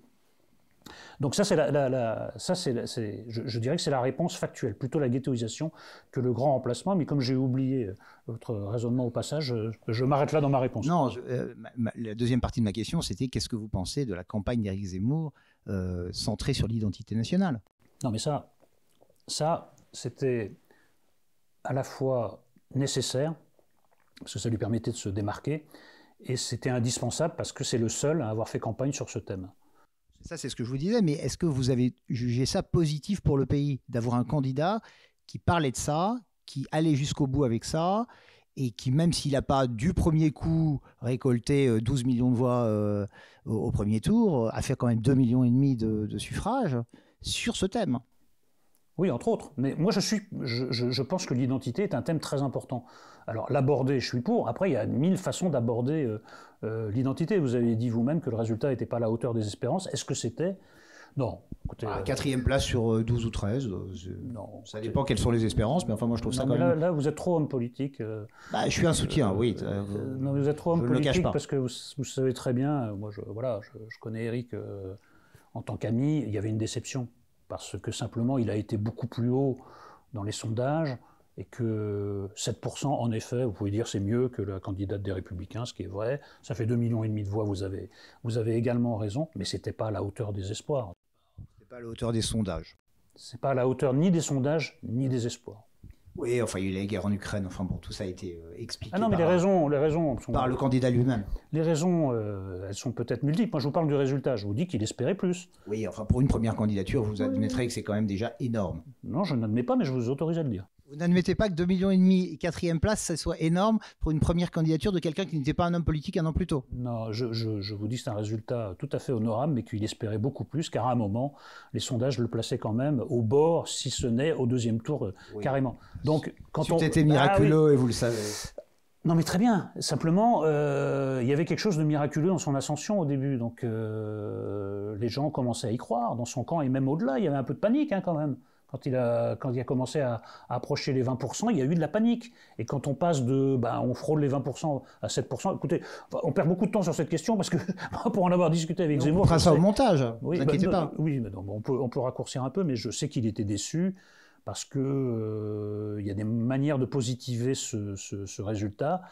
Donc ça, je dirais que c'est la réponse factuelle, plutôt la ghettoisation que le grand remplacement, mais comme j'ai oublié votre raisonnement au passage, je m'arrête là dans ma réponse. Non, la deuxième partie de ma question, c'était qu'est-ce que vous pensez de la campagne d'Éric Zemmour centrée sur l'identité nationale? Non, mais ça, c'était à la fois nécessaire, parce que ça lui permettait de se démarquer, et c'était indispensable parce que c'est le seul à avoir fait campagne sur ce thème. Ça, c'est ce que je vous disais, mais est-ce que vous avez jugé ça positif pour le pays, d'avoir un candidat qui parlait de ça, qui allait jusqu'au bout avec ça, et qui, même s'il n'a pas du premier coup récolté 12 millions de voix au premier tour, a fait quand même 2,5 millions de suffrages sur ce thème? Oui, entre autres. Mais moi, je pense que l'identité est un thème très important. Alors, l'aborder, je suis pour. Après, il y a 1000 façons d'aborder l'identité. Vous avez dit vous-même que le résultat n'était pas à la hauteur des espérances. Est-ce que c'était... Non. Écoutez, 4e place sur 12 ou 13. Non, ça dépend quelles sont les espérances, mais enfin, moi, je trouve ça quand même... Là, vous êtes trop homme politique. Je suis un soutien, oui. Non, vous êtes trop homme politique parce que vous savez très bien, moi, je connais Éric en tant qu'ami, il y avait une déception. Parce que simplement, il a été beaucoup plus haut dans les sondages et que 7%, en effet, vous pouvez dire c'est mieux que la candidate des Républicains, ce qui est vrai. Ça fait 2,5 millions de voix, vous avez également raison, mais ce n'était pas à la hauteur des espoirs. Ce n'est pas à la hauteur des sondages. Ce n'est pas à la hauteur ni des sondages, ni des espoirs. Oui, enfin, il y a eu la guerre en Ukraine, enfin bon, tout ça a été expliqué mais les raisons sont, par le candidat lui-même. Les raisons, elles sont peut-être multiples. Moi, je vous parle du résultat, je vous dis qu'il espérait plus. Oui, enfin, pour une première candidature, vous admettrez que c'est quand même déjà énorme. Non, je n'admets pas, mais je vous autorise à le dire. Vous n'admettez pas que 2,5 millions et 4e place, ça soit énorme pour une première candidature de quelqu'un qui n'était pas un homme politique un an plus tôt? Non, je vous dis que c'est un résultat tout à fait honorable, mais qu'il espérait beaucoup plus, car à un moment, les sondages le plaçaient quand même au bord, si ce n'est au 2e tour, carrément. Donc, quand c'était miraculeux, et vous le savez. Non, mais très bien. Simplement, il y avait quelque chose de miraculeux dans son ascension au début. Donc, les gens commençaient à y croire, dans son camp, et même au-delà, il y avait un peu de panique quand même. Quand il a commencé à approcher les 20%, il y a eu de la panique. Et quand on passe on frôle les 20% à 7%, écoutez, on perd beaucoup de temps sur cette question parce que pour en avoir discuté avec Zemmour... On fera ça au montage, oui, ne vous inquiétez pas. Oui, mais non, on peut raccourcir un peu, mais je sais qu'il était déçu parce que y a des manières de positiver ce résultat,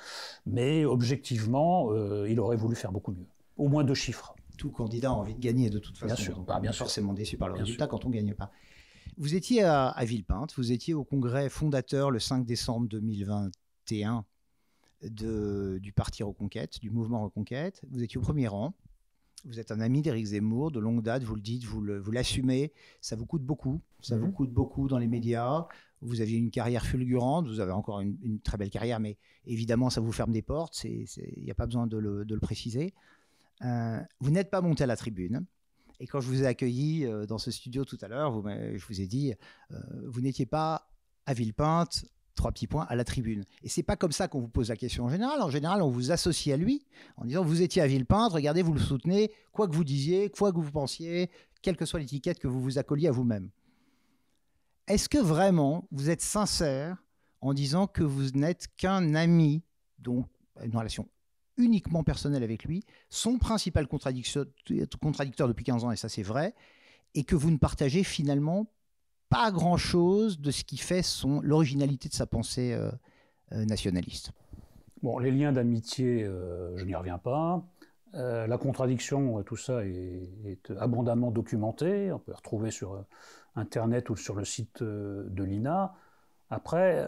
mais objectivement, il aurait voulu faire beaucoup mieux. Au moins 2 chiffres. Tout candidat a envie de gagner de toute façon. Bien sûr. On est forcément déçu par le résultat quand on ne gagne pas. Vous étiez à Villepinte, vous étiez au congrès fondateur le 5 décembre 2021 du Parti Reconquête, du mouvement Reconquête. Vous étiez au premier rang. Vous êtes un ami d'Éric Zemmour, de longue date, vous le dites, vous l'assumez. Ça vous coûte beaucoup. Ça vous coûte beaucoup dans les médias. Vous aviez une carrière fulgurante. Vous avez encore une très belle carrière, mais évidemment, ça vous ferme des portes. Il n'y a pas besoin de le préciser. Vous n'êtes pas monté à la tribune. Et quand je vous ai accueilli dans ce studio tout à l'heure, je vous ai dit, vous n'étiez pas à Villepinte, 3 petits points, à la tribune. Et c'est pas comme ça qu'on vous pose la question en général. En général, on vous associe à lui en disant, vous étiez à Villepinte, regardez, vous le soutenez, quoi que vous disiez, quoi que vous pensiez, quelle que soit l'étiquette que vous vous accolliez à vous-même. Est-ce que vraiment, vous êtes sincère en disant que vous n'êtes qu'un ami, donc une relation uniquement personnel avec lui, son principal contradicteur depuis 15 ans, et ça c'est vrai, et que vous ne partagez finalement pas grand-chose de ce qui fait l'originalité de sa pensée nationaliste? Bon, les liens d'amitié, je n'y reviens pas. La contradiction, tout ça est abondamment documenté. On peut le retrouver sur Internet ou sur le site de l'INA. Après,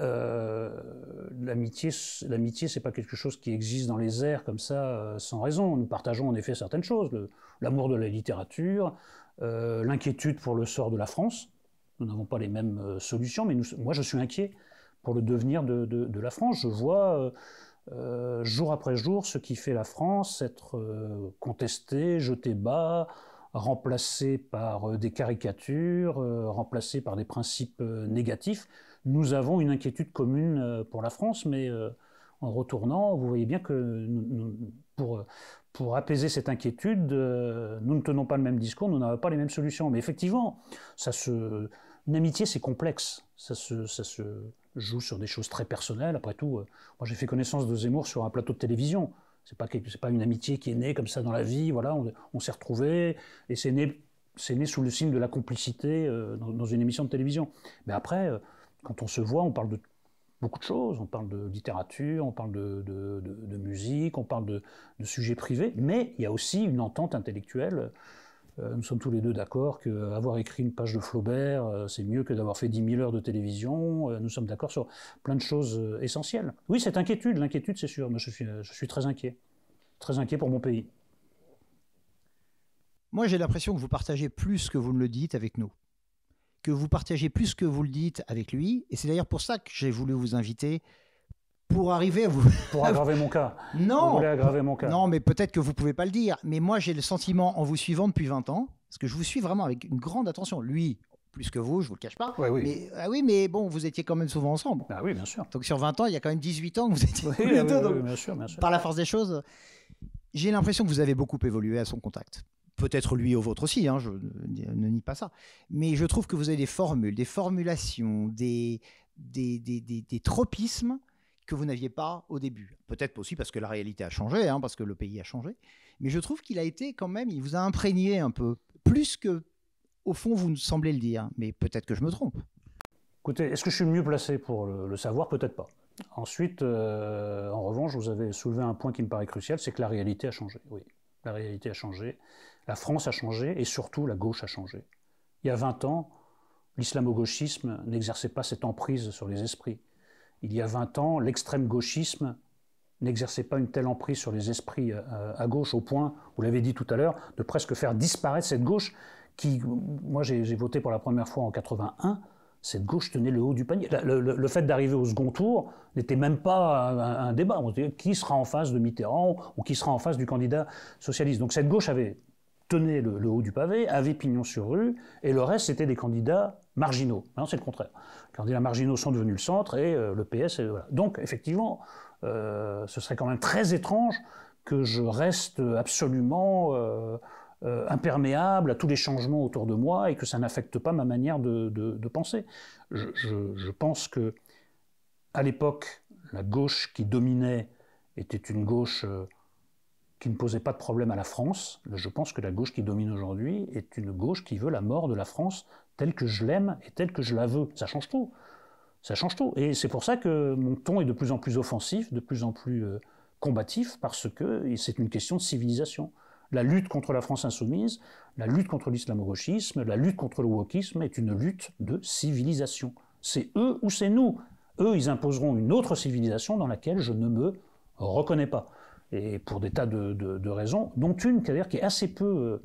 l'amitié, c'est pas quelque chose qui existe dans les airs comme ça, sans raison. Nous partageons en effet certaines choses, l'amour de la littérature, l'inquiétude pour le sort de la France. Nous n'avons pas les mêmes solutions, mais moi je suis inquiet pour le devenir de la France. Je vois jour après jour ce qui fait la France être contesté, jeté bas, remplacé par des caricatures, remplacé par des principes négatifs. Nous avons une inquiétude commune pour la France, mais en retournant, vous voyez bien que pour apaiser cette inquiétude, nous ne tenons pas le même discours, nous n'avons pas les mêmes solutions. Mais effectivement, une amitié, c'est complexe. Ça se joue sur des choses très personnelles. Après tout, moi j'ai fait connaissance de Zemmour sur un plateau de télévision. C'est pas une amitié qui est née comme ça dans la vie. Voilà, on s'est retrouvés et c'est né sous le signe de la complicité dans une émission de télévision. Mais après, quand on se voit, on parle de beaucoup de choses. On parle de littérature, on parle de musique, on parle de sujets privés. Mais il y a aussi une entente intellectuelle. Nous sommes tous les deux d'accord qu'avoir écrit une page de Flaubert, c'est mieux que d'avoir fait 10 000 heures de télévision. Nous sommes d'accord sur plein de choses essentielles. Oui, cette inquiétude, l'inquiétude, c'est sûr. Moi, je suis très inquiet. Très inquiet pour mon pays. Moi, j'ai l'impression que vous partagez plus que vous ne le dites avec nous. Que vous partagez plus que vous le dites avec lui. Et c'est d'ailleurs pour ça que j'ai voulu vous inviter, pour arriver à vous... Pour aggraver mon cas. Non, vous voulez aggraver mon cas. Non, mais peut-être que vous ne pouvez pas le dire. Mais moi, j'ai le sentiment, en vous suivant depuis 20 ans, parce que je vous suis vraiment avec une grande attention. Lui, plus que vous, je ne vous le cache pas. Ouais, oui. Mais, oui, mais bon, vous étiez quand même souvent ensemble. Ah oui, bien sûr. Donc sur 20 ans, il y a quand même 18 ans que vous étiez tous oui, les deux. Oui, bien sûr, bien sûr. Par la force des choses, j'ai l'impression que vous avez beaucoup évolué à son contact. Peut-être lui au vôtre aussi, hein, je ne nie pas ça. Mais je trouve que vous avez des formules, des formulations, des tropismes que vous n'aviez pas au début. Peut-être aussi parce que la réalité a changé, hein, parce que le pays a changé. Mais je trouve qu'il a été quand même, il vous a imprégné un peu, plus que, au fond, vous nous semblez le dire. Mais peut-être que je me trompe. Écoutez, est-ce que je suis le mieux placé pour le savoir? Peut-être pas. Ensuite, en revanche, vous avez soulevé un point qui me paraît crucial, c'est que la réalité a changé. Oui, la réalité a changé. La France a changé et surtout la gauche a changé. Il y a 20 ans, l'islamo-gauchisme n'exerçait pas cette emprise sur les esprits. Il y a 20 ans, l'extrême-gauchisme n'exerçait pas une telle emprise sur les esprits à gauche, au point, vous l'avez dit tout à l'heure, de presque faire disparaître cette gauche qui, moi j'ai voté pour la première fois en 81, cette gauche tenait le haut du panier. Le fait d'arriver au second tour n'était même pas un débat. On se disait qui sera en face de Mitterrand ou qui sera en face du candidat socialiste. Donc cette gauche tenait le haut du pavé, avait pignon sur rue, et le reste c'était des candidats marginaux. Maintenant c'est le contraire. Les candidats marginaux sont devenus le centre et le PS, voilà. Donc effectivement, ce serait quand même très étrange que je reste absolument imperméable à tous les changements autour de moi et que ça n'affecte pas ma manière de penser. Je pense que à l'époque, la gauche qui dominait était une gauche qui ne posait pas de problème à la France. Je pense que la gauche qui domine aujourd'hui est une gauche qui veut la mort de la France telle que je l'aime et telle que je la veux. Ça change tout. Ça change tout. Et c'est pour ça que mon ton est de plus en plus offensif, de plus en plus combatif, parce que c'est une question de civilisation. La lutte contre la France insoumise, la lutte contre l'islamo-gauchisme, la lutte contre le wokisme est une lutte de civilisation. C'est eux ou c'est nous. Eux, ils imposeront une autre civilisation dans laquelle je ne me reconnais pas. Et pour des tas de raisons, dont une qui est assez peu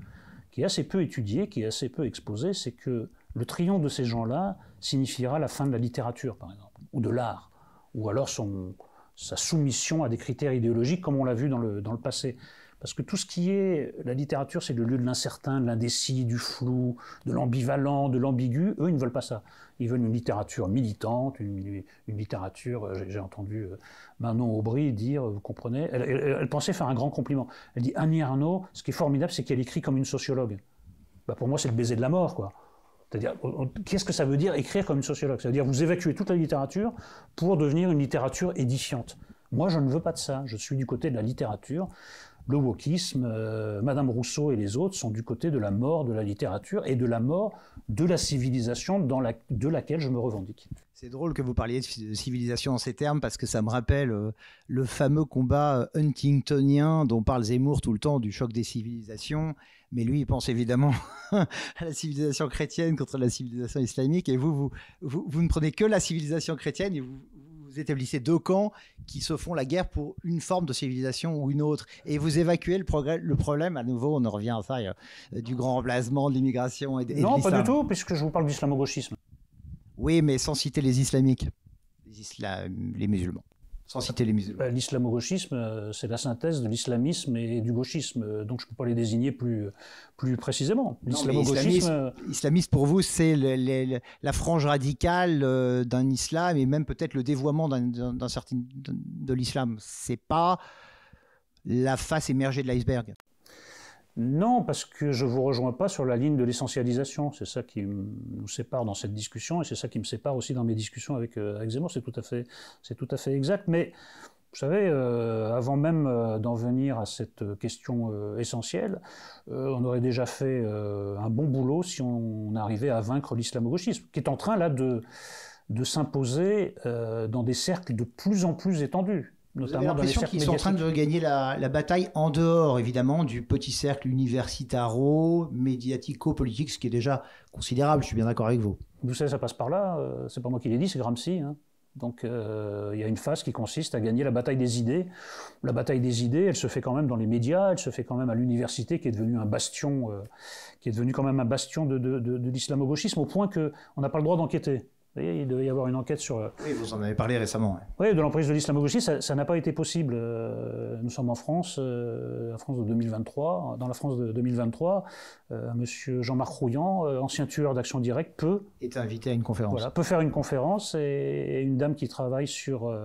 étudiée, qui est assez peu exposée, c'est que le triomphe de ces gens-là signifiera la fin de la littérature, par exemple, ou de l'art, ou alors sa soumission à des critères idéologiques, comme on l'a vu dans le passé. Parce que tout ce qui est la littérature, c'est le lieu de l'incertain, de l'indécis, du flou, de l'ambivalent, de l'ambigu. Eux, ils ne veulent pas ça. Ils veulent une littérature militante, une littérature... J'ai entendu Manon Aubry dire, vous comprenez, elle pensait faire un grand compliment. Elle dit, Annie Ernaux, ce qui est formidable, c'est qu'elle écrit comme une sociologue. Bah, pour moi, c'est le baiser de la mort, quoi. C'est-à-dire, qu'est-ce que ça veut dire écrire comme une sociologue? Ça veut dire vous évacuez toute la littérature pour devenir une littérature édifiante. Moi, je ne veux pas de ça. Je suis du côté de la littérature le wokisme, Madame Rousseau et les autres sont du côté de la mort de la littérature et de la mort de la civilisation de laquelle je me revendique. C'est drôle que vous parliez de civilisation en ces termes parce que ça me rappelle le fameux combat huntingtonien dont parle Zemmour tout le temps, du choc des civilisations. Mais lui, il pense évidemment à la civilisation chrétienne contre la civilisation islamique. Et vous ne prenez que la civilisation chrétienne et vous établissez deux camps qui se font la guerre pour une forme de civilisation ou une autre. Et vous évacuez le problème, à nouveau, on en revient à ça, du grand remplacement, de l'immigration et de l'islam. Non, pas du tout, puisque je vous parle d'islamo-gauchisme. Oui, mais sans citer les islamiques, les musulmans. Sans citer les musulmans. L'islamo-gauchisme, c'est la synthèse de l'islamisme et du gauchisme, donc je ne peux pas les désigner plus précisément. L'islamo-gauchisme... Islamiste, pour vous, c'est la frange radicale d'un islam et même peut-être le dévoiement de l'islam. Ce n'est pas la face émergée de l'iceberg. Non, parce que je ne vous rejoins pas sur la ligne de l'essentialisation. C'est ça qui nous sépare dans cette discussion et c'est ça qui me sépare aussi dans mes discussions avec Zemmour. C'est tout à fait exact. Mais vous savez, avant même d'en venir à cette question essentielle, on aurait déjà fait un bon boulot si on arrivait à vaincre l'islamo-gauchisme, qui est en train là de s'imposer dans des cercles de plus en plus étendus. Vous avez l'impression qu'ils sont en train de gagner la bataille en dehors, évidemment, du petit cercle universitaro-médiatico-politique, ce qui est déjà considérable, je suis bien d'accord avec vous. Vous savez, ça passe par là, c'est pas moi qui l'ai dit, c'est Gramsci. Hein. Donc il y a une phase qui consiste à gagner la bataille des idées. La bataille des idées, elle se fait quand même dans les médias, elle se fait quand même à l'université, qui est devenu un bastion, quand même un bastion de l'islamo-gauchisme, au point qu'on n'a pas le droit d'enquêter. Vous voyez, il devait y avoir une enquête sur... Oui, vous en avez parlé récemment. Oui, de l'emprise de l'islamo-gauchisme, ça n'a pas été possible. Nous sommes en France, la France de 2023. Dans la France de 2023, monsieur Jean-Marc Rouillant, ancien tueur d'Action Directe, est invité à une conférence. Voilà, peut faire une conférence et une dame qui travaille sur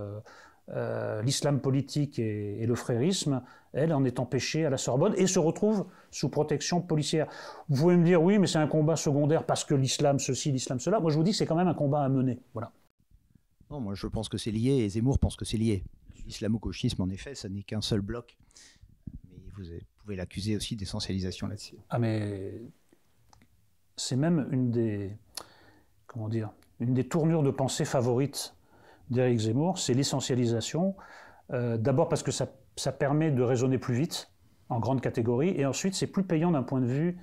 l'islam politique et le frérisme, elle en est empêchée à la Sorbonne et se retrouve sous protection policière. Vous pouvez me dire, oui, mais c'est un combat secondaire parce que l'islam ceci, l'islam cela. Moi, je vous dis que c'est quand même un combat à mener. Voilà. Non, moi, je pense que c'est lié et Zemmour pense que c'est lié. L'islamo-gauchisme, en effet, ça n'est qu'un seul bloc. Mais vous pouvez l'accuser aussi d'essentialisation là-dessus. Ah, mais c'est même une des tournures de pensée favorites d'Éric Zemmour, c'est l'essentialisation. D'abord parce que ça permet de raisonner plus vite, en grande catégorie, et ensuite c'est plus payant d'un point de vue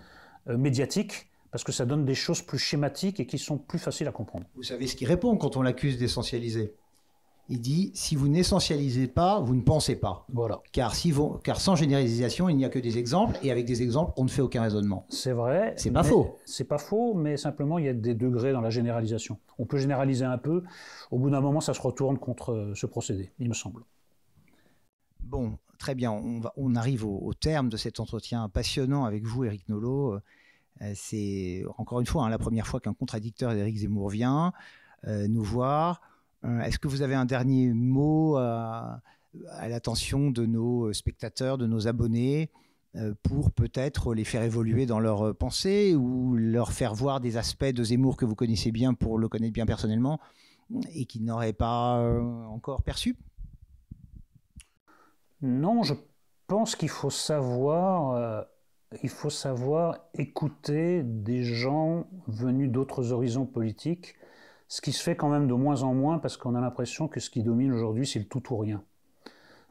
médiatique, parce que ça donne des choses plus schématiques et qui sont plus faciles à comprendre. Vous savez ce qu'il répond quand on l'accuse d'essentialiser? Il dit, si vous n'essentialisez pas, vous ne pensez pas. Voilà. Car sans généralisation, il n'y a que des exemples, et avec des exemples, on ne fait aucun raisonnement. C'est vrai. C'est pas faux. C'est pas faux, mais simplement, il y a des degrés dans la généralisation. On peut généraliser un peu. Au bout d'un moment, ça se retourne contre ce procédé, il me semble. Bon, très bien. On arrive au terme de cet entretien passionnant avec vous, Éric Nolot. C'est, encore une fois, la première fois qu'un contradicteur d'Éric Zemmour vient nous voir. Est-ce que vous avez un dernier mot à l'attention de nos spectateurs, de nos abonnés, pour peut-être les faire évoluer dans leur pensée ou leur faire voir des aspects de Zemmour que vous connaissez bien pour le connaître bien personnellement et qu'ils n'auraient pas encore perçu? Non, je pense qu'il faut savoir écouter des gens venus d'autres horizons politiques, ce qui se fait quand même de moins en moins parce qu'on a l'impression que ce qui domine aujourd'hui, c'est le tout ou rien.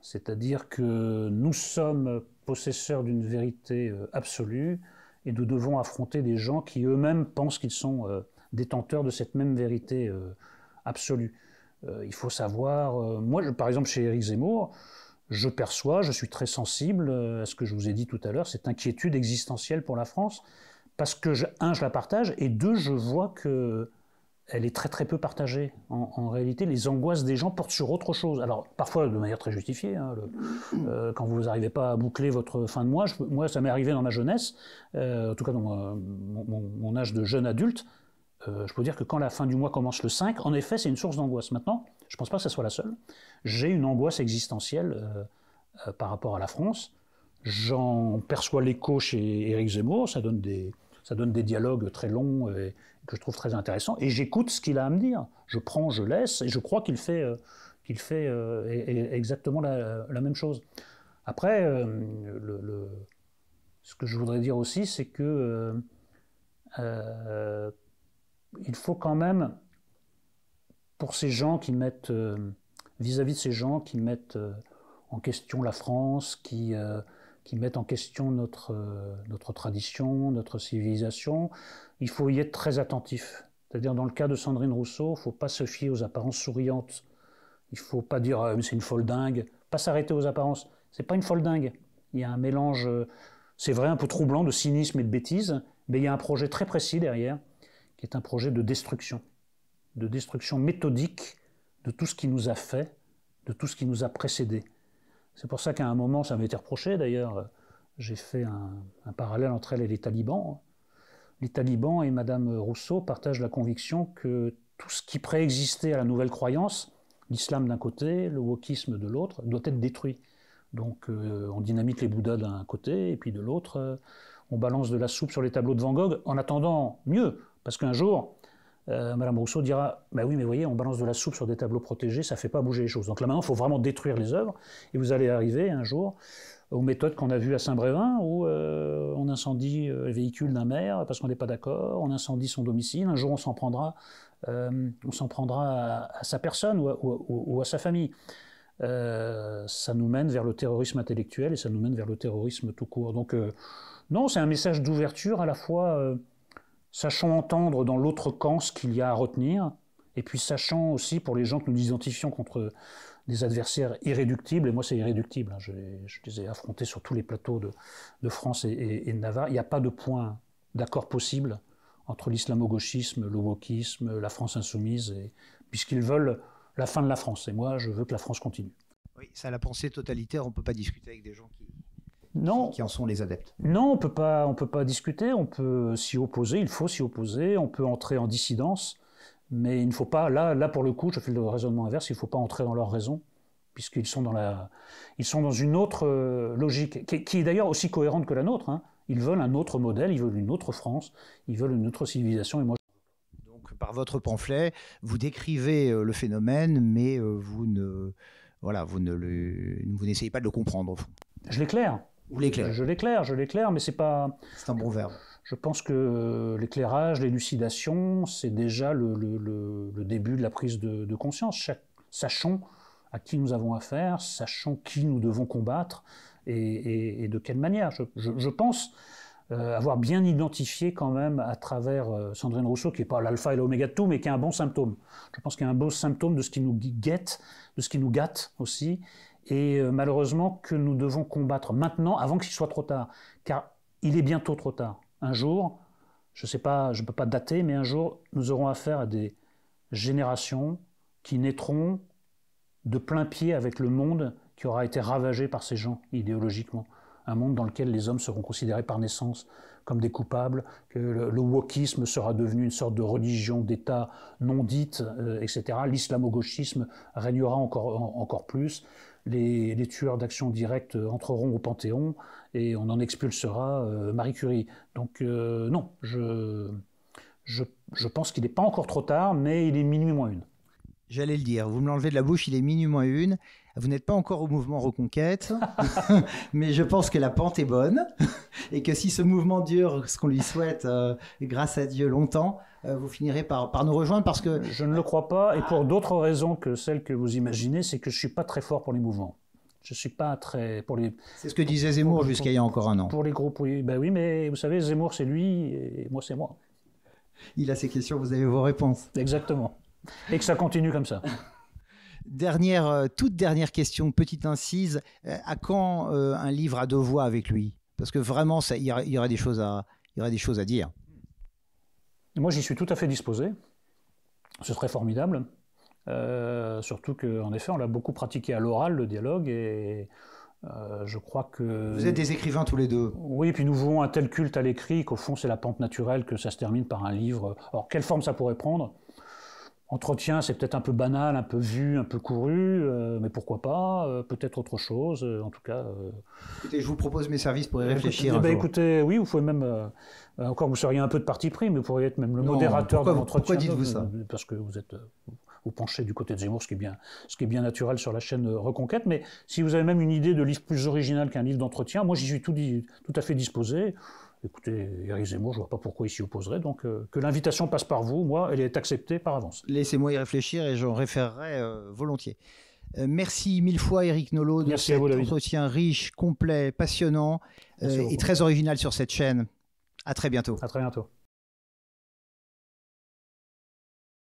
C'est-à-dire que nous sommes possesseurs d'une vérité absolue et nous devons affronter des gens qui eux-mêmes pensent qu'ils sont détenteurs de cette même vérité absolue. Il faut savoir... moi, par exemple, chez Éric Zemmour, je suis très sensible à ce que je vous ai dit tout à l'heure, cette inquiétude existentielle pour la France, parce que, je la partage, et deux, je vois que elle est très très peu partagée. En réalité, les angoisses des gens portent sur autre chose. Alors, parfois de manière très justifiée. Hein, quand vous n'arrivez pas à boucler votre fin de mois, moi ça m'est arrivé dans ma jeunesse, en tout cas dans mon âge de jeune adulte, je peux dire que quand la fin du mois commence le 5, en effet, c'est une source d'angoisse. Maintenant, je ne pense pas que ça soit la seule. J'ai une angoisse existentielle par rapport à la France. J'en perçois l'écho chez Éric Zemmour, ça donne des dialogues très longs et que je trouve très intéressants, et j'écoute ce qu'il a à me dire. Je prends, je laisse, et je crois qu'il fait exactement la même chose. Après, ce que je voudrais dire aussi, c'est que il faut quand même, pour ces gens qui mettent, vis-à-vis de ces gens qui mettent en question la France, qui mettent en question notre tradition, notre civilisation, il faut y être très attentif. C'est-à-dire, dans le cas de Sandrine Rousseau, il ne faut pas se fier aux apparences souriantes. Il ne faut pas dire c'est une folle dingue. Pas s'arrêter aux apparences. C'est pas une folle dingue. Il y a un mélange, c'est vrai, un peu troublant de cynisme et de bêtise, mais il y a un projet très précis derrière, qui est un projet de destruction méthodique de tout ce qui nous a fait, de tout ce qui nous a précédé. C'est pour ça qu'à un moment, ça m'a été reproché d'ailleurs, j'ai fait un parallèle entre elle et les talibans. Les talibans et Madame Rousseau partagent la conviction que tout ce qui préexistait à la nouvelle croyance, l'islam d'un côté, le wokisme de l'autre, doit être détruit. Donc on dynamite les bouddhas d'un côté, et puis de l'autre, on balance de la soupe sur les tableaux de Van Gogh, en attendant mieux, parce qu'un jour, Madame Rousseau dira « bah oui, mais voyez, on balance de la soupe sur des tableaux protégés, ça ne fait pas bouger les choses. » Donc là maintenant, il faut vraiment détruire les œuvres, et vous allez arriver un jour aux méthodes qu'on a vues à Saint-Brévin, où on incendie le véhicule d'un maire parce qu'on n'est pas d'accord, on incendie son domicile, un jour on s'en prendra à sa personne ou à sa famille. Ça nous mène vers le terrorisme intellectuel et ça nous mène vers le terrorisme tout court. Donc non, c'est un message d'ouverture à la fois, sachant entendre dans l'autre camp ce qu'il y a à retenir, et puis sachant aussi pour les gens que nous identifions contre des adversaires irréductibles, et moi c'est irréductible, hein, je les ai affrontés sur tous les plateaux de France et de Navarre, il n'y a pas de point d'accord possible entre l'islamo-gauchisme, le wokisme, la France insoumise, puisqu'ils veulent la fin de la France, et moi je veux que la France continue. Oui, ça, la pensée totalitaire, on ne peut pas discuter avec des gens qui en sont les adeptes. Non, on peut pas discuter, on peut s'y opposer, il faut s'y opposer, on peut entrer en dissidence, mais il ne faut pas, là pour le coup, je fais le raisonnement inverse, il ne faut pas entrer dans leur raison, puisqu'ils sont dans une autre logique, qui est d'ailleurs aussi cohérente que la nôtre, hein. Ils veulent un autre modèle, ils veulent une autre France, ils veulent une autre civilisation, et moi... Donc par votre pamphlet, vous décrivez le phénomène, mais vous n'essayez pas de le comprendre au fond. Je l'éclaire. Vous l'éclairez. Je l'éclaire, mais c'est pas... C'est un bon verbe. Je pense que l'éclairage, l'élucidation, c'est déjà le début de la prise de conscience. Sachons à qui nous avons affaire, sachons qui nous devons combattre et de quelle manière. Je pense avoir bien identifié quand même à travers Sandrine Rousseau, qui n'est pas l'alpha et l'oméga de tout, mais qui est un bon symptôme. Je pense qu'il y a un beau symptôme de ce qui nous guette, de ce qui nous gâte aussi, et malheureusement que nous devons combattre maintenant, avant qu'il soit trop tard, car il est bientôt trop tard. Un jour, je sais pas, je ne peux pas dater, mais un jour, nous aurons affaire à des générations qui naîtront de plein pied avec le monde qui aura été ravagé par ces gens idéologiquement. Un monde dans lequel les hommes seront considérés par naissance comme des coupables, que le wokisme sera devenu une sorte de religion d'État non dite, etc. L'islamo-gauchisme régnera encore plus. Les tueurs d'action directe entreront au Panthéon et on en expulsera Marie Curie. Donc non, je pense qu'il n'est pas encore trop tard, mais il est minuit moins une. J'allais le dire, vous me l'enlevez de la bouche, il est minuit moins une. Vous n'êtes pas encore au mouvement Reconquête, mais je pense que la pente est bonne et que si ce mouvement dure, ce qu'on lui souhaite, grâce à Dieu, longtemps, vous finirez par nous rejoindre parce que... Je ne le crois pas, et pour d'autres raisons que celles que vous imaginez, c'est que je ne suis pas très fort pour les mouvements. Je ne suis pas très... C'est ce que disait Zemmour jusqu'à il y a encore un an. Pour les groupes, oui. Ben oui, mais vous savez, Zemmour c'est lui et moi c'est moi. Il a ses questions, vous avez vos réponses. Exactement. Et que ça continue comme ça. Toute dernière question, petite incise. À quand un livre à deux voix avec lui? Parce que vraiment, il y aura des choses à dire. Moi, j'y suis tout à fait disposé. Ce serait formidable. Surtout qu'en effet, on l'a beaucoup pratiqué à l'oral, le dialogue, et je crois que... Vous êtes des écrivains tous les deux. Oui, et puis nous vouons un tel culte à l'écrit qu'au fond, c'est la pente naturelle que ça se termine par un livre. Alors, quelle forme ça pourrait prendre? Entretien, c'est peut-être un peu banal, un peu vu, un peu couru, mais pourquoi pas, peut-être autre chose, en tout cas... Écoutez, je vous propose mes services pour y réfléchir. Écoutez, oui, vous pouvez même, encore que vous seriez un peu de parti pris, mais vous pourriez être même le modérateur de l'entretien. Pourquoi dites-vous ça? Parce que vous vous penchez du côté de Zemmour, ce qui est bien naturel sur la chaîne Reconquête. Mais si vous avez même une idée de livre plus original qu'un livre d'entretien, moi j'y suis tout à fait disposé. Écoutez, Éric Zemmour, je ne vois pas pourquoi il s'y opposerait. Donc que l'invitation passe par vous, moi, elle est acceptée par avance. Laissez-moi y réfléchir et j'en référerai volontiers. Merci mille fois Éric Nolot de cet entretien riche, complet, passionnant et très original sur cette chaîne. À très bientôt. À très bientôt.